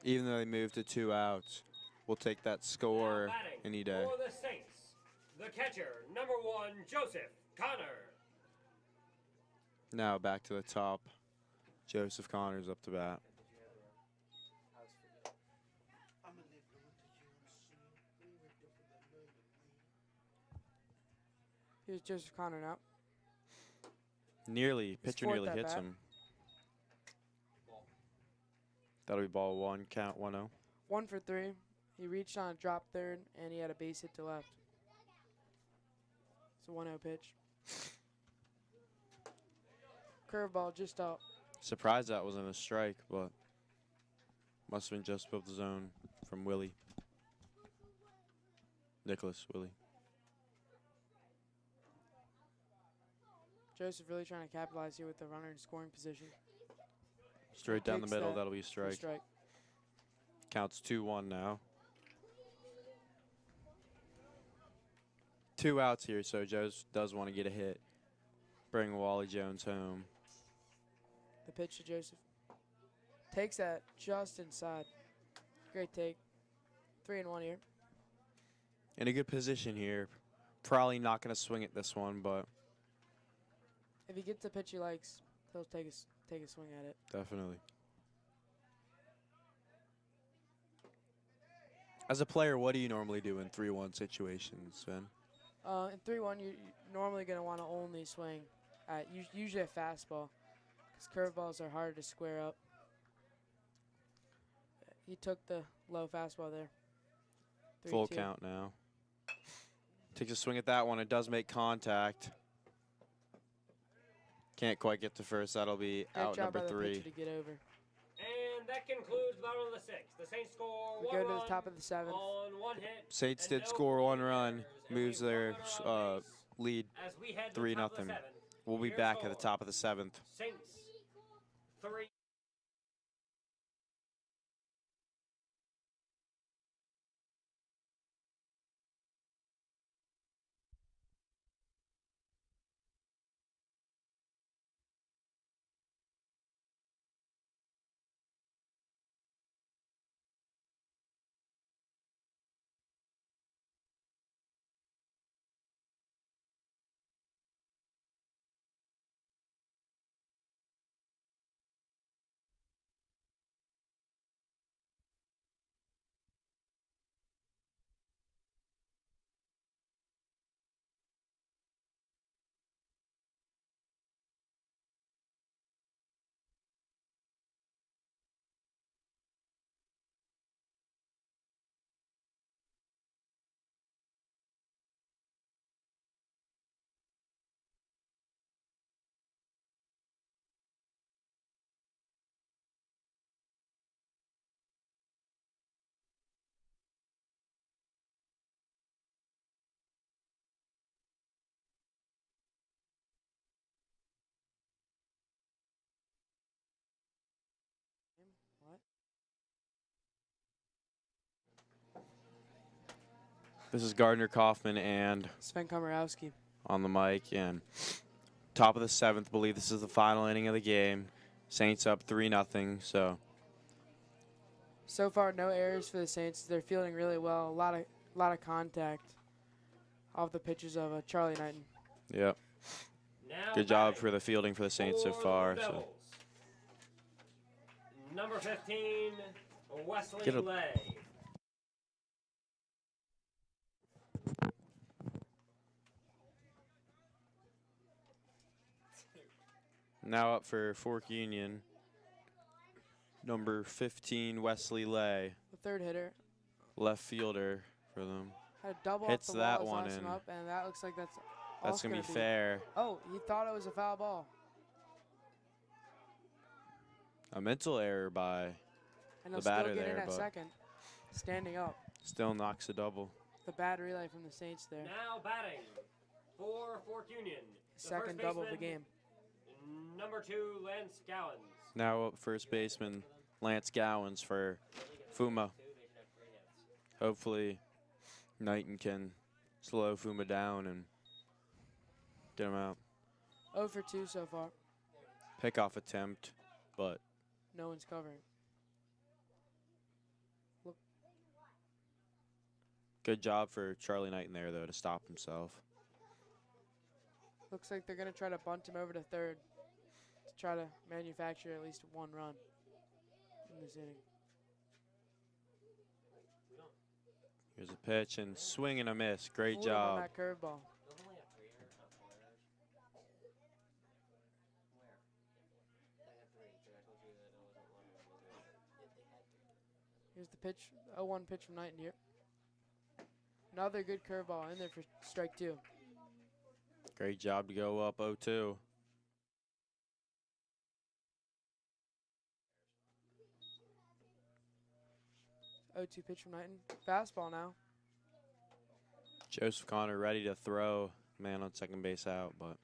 Even though they moved to 2 outs, we'll take that score Now batting any day. For the Saints, the catcher, number 1, Joseph Connor. Now back to the top. Joseph Connors up to bat. Here's Joseph Connor now. Nearly, pitcher fourth nearly at hits bat. him. That'll be ball 1, count 1-0. 1 for 3. He reached on a drop third, and he had a base hit to left. It's a 1-0 pitch. Curveball just out. Surprised that wasn't a strike, but must have been just above the zone from Willie. Nicholas Willie. Joseph really trying to capitalize here with the runner in scoring position. Straight down the Takes middle, that that'll be a for strike. strike. Counts 2-1 now. 2 outs here, so Joe does want to get a hit. Bring Wally Jones home. The pitch to Joseph. Takes that just inside. Great take. 3-1 here. In a good position here. Probably not going to swing at this one, but If he gets the pitch he likes, he'll take a swing at it. definitely. As a player, what do you normally do in 3-1 situations, Sven? In 3-1, you're normally going to want to only swing at usually a fastball, because curveballs are harder to square up. He took the low fastball there. Full 3-2. count now. Takes a swing at that one. It does make contact. Can't quite get to first. That'll be Great out job by number the 3. pitcher to get over. And that concludes the bottom of the 6th. The Saints score We one go to run the top of the 7th. on 1 hit. Saints and did no score 1 errors, run, and moves we their run on base lead as we head to the 3-0. top of the 7th. We'll be Your back at the score. top of the 7th. Saints 3. What? This is Gardner Kaufman and Sven Komorowski. on the mic. And top of the 7th, believe this is the final inning of the game. Saints up 3-0. So far, no errors for the Saints. They're fielding really well. A lot of contact off the pitches of Charlie Knighton. Yep. Now Good job batting for the fielding for the Saints so for the far. Devils. Number 15, Wesley Get a- Lay. Now up for Fork Union, number 15, Wesley Lay, The third hitter left fielder for them. had a double Hits off the that wall, one lines him in. up, and that looks like that's That's also going to be fair. Oh, he thought it was a foul ball. A mental error by And the he'll still batter get in there, at but second, standing up. still knocks a double. The bad relay from the Saints there. Now batting for Fork Union. The Second first double of the baseman, game. Number 2, Lance Gowans. Now up first baseman Lance Gowans for FUMA. Hopefully Knighton can slow FUMA down and get him out. 0 for 2 so far. Pickoff attempt, but No one's covering. good job for Charlie Knighton there, though, to stop himself. Looks like they're going to try to bunt him over to third to try to manufacture at least 1 run in this inning. Here's a pitch and swing and a miss. Great Fooled him on job. that curveball. Here's the pitch, 0-1 pitch from Knighton here. Another good curveball in there for strike 2. Great job to go up 0-2. Oh, 2 pitch from Knighton. Fastball now. Joseph Connor ready to throw. Man on second base out, but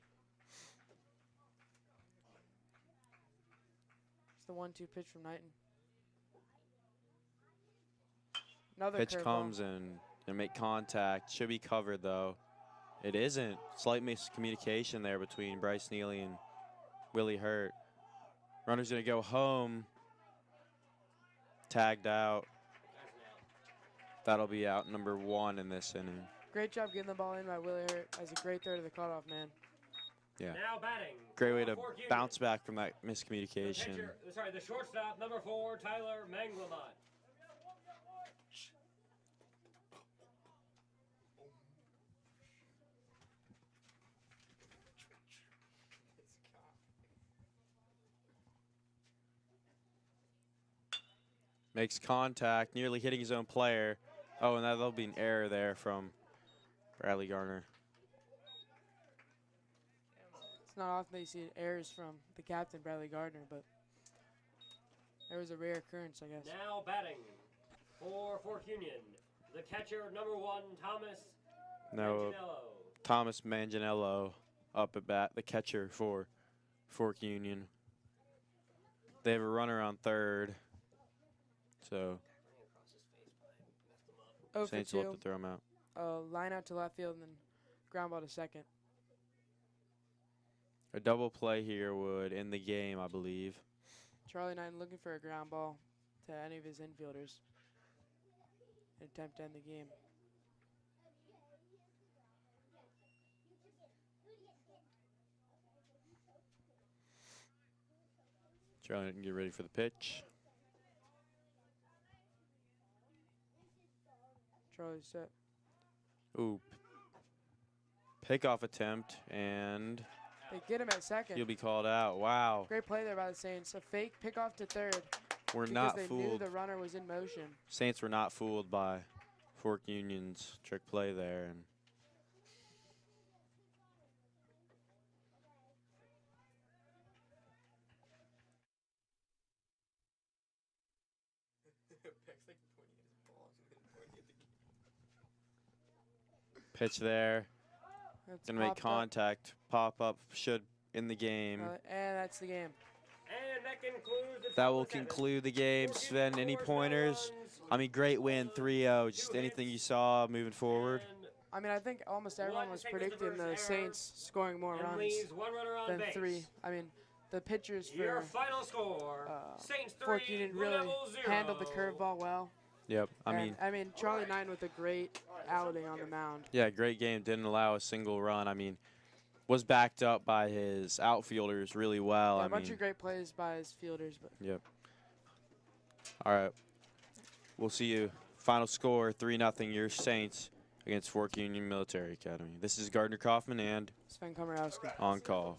It's the 1-2 pitch from Knighton. Another pitch curveball. comes and gonna make contact. Should be covered though. It isn't. Slight miscommunication there between Bryce Neely and Willie Hurt. Runner's gonna go home. Tagged out. That'll be out number 1 in this inning. Great job getting the ball in by Willie Hurt. As a great throw to the cutoff man. Yeah. Now batting. Great way to Fork Union. bounce back from that The miscommunication. pitcher, the shortstop, number 4, Tyler Manglamont. Makes contact, nearly hitting his own player. Oh, and that'll be an error there from Bradley Garner. It's not often that you see errors from the captain, Bradley Gardner, but there was a rare occurrence, I guess. Now batting for Fork Union, the catcher, number 1, Thomas Manganiello. Thomas Manganiello up at bat, the catcher for Fork Union. They have a runner on third, so Saints will have to throw him out. Line out to left field and then ground ball to second. A double play here would end the game, I believe. Charlie Knighton looking for a ground ball to any of his infielders. Attempt to end the game. Charlie can get ready for the pitch. Charlie's set. Ooh. Pickoff attempt, and They get him at second. he'll be called out. Wow. Great play there by the Saints. A fake pickoff to third. We're because not they knew fooled. the runner was in motion. Saints were not fooled by Fork Union's trick play there. And pitch there. That's Gonna make popped up. contact. Pop up should in the game. And that's the game. And that concludes the That top will of the 7th. conclude the game. Fork Sven, Union any scores pointers? no runs. I mean, great win, 3-0. Just anything you saw moving forward? And I mean, I think almost everyone was One taken predicting the reverse error Saints scoring more and runs leaves 1 runner on than base. 3. I mean, the pitchers Your for final score, Saints 3, Fork Union Blue really Devils 0. handled the curveball well. Yep. And, I mean, Charlie Knighton with a great outing on the mound. Yeah, great game. Didn't allow a single run. I mean, was backed up by his outfielders really well. Yeah, I a bunch mean, of great plays by his fielders. But yep. All right. We'll see you. Final score, 3-0, your Saints against Fork Union Military Academy. This is Gardner Kaufman and Sven Komorowski. On Call.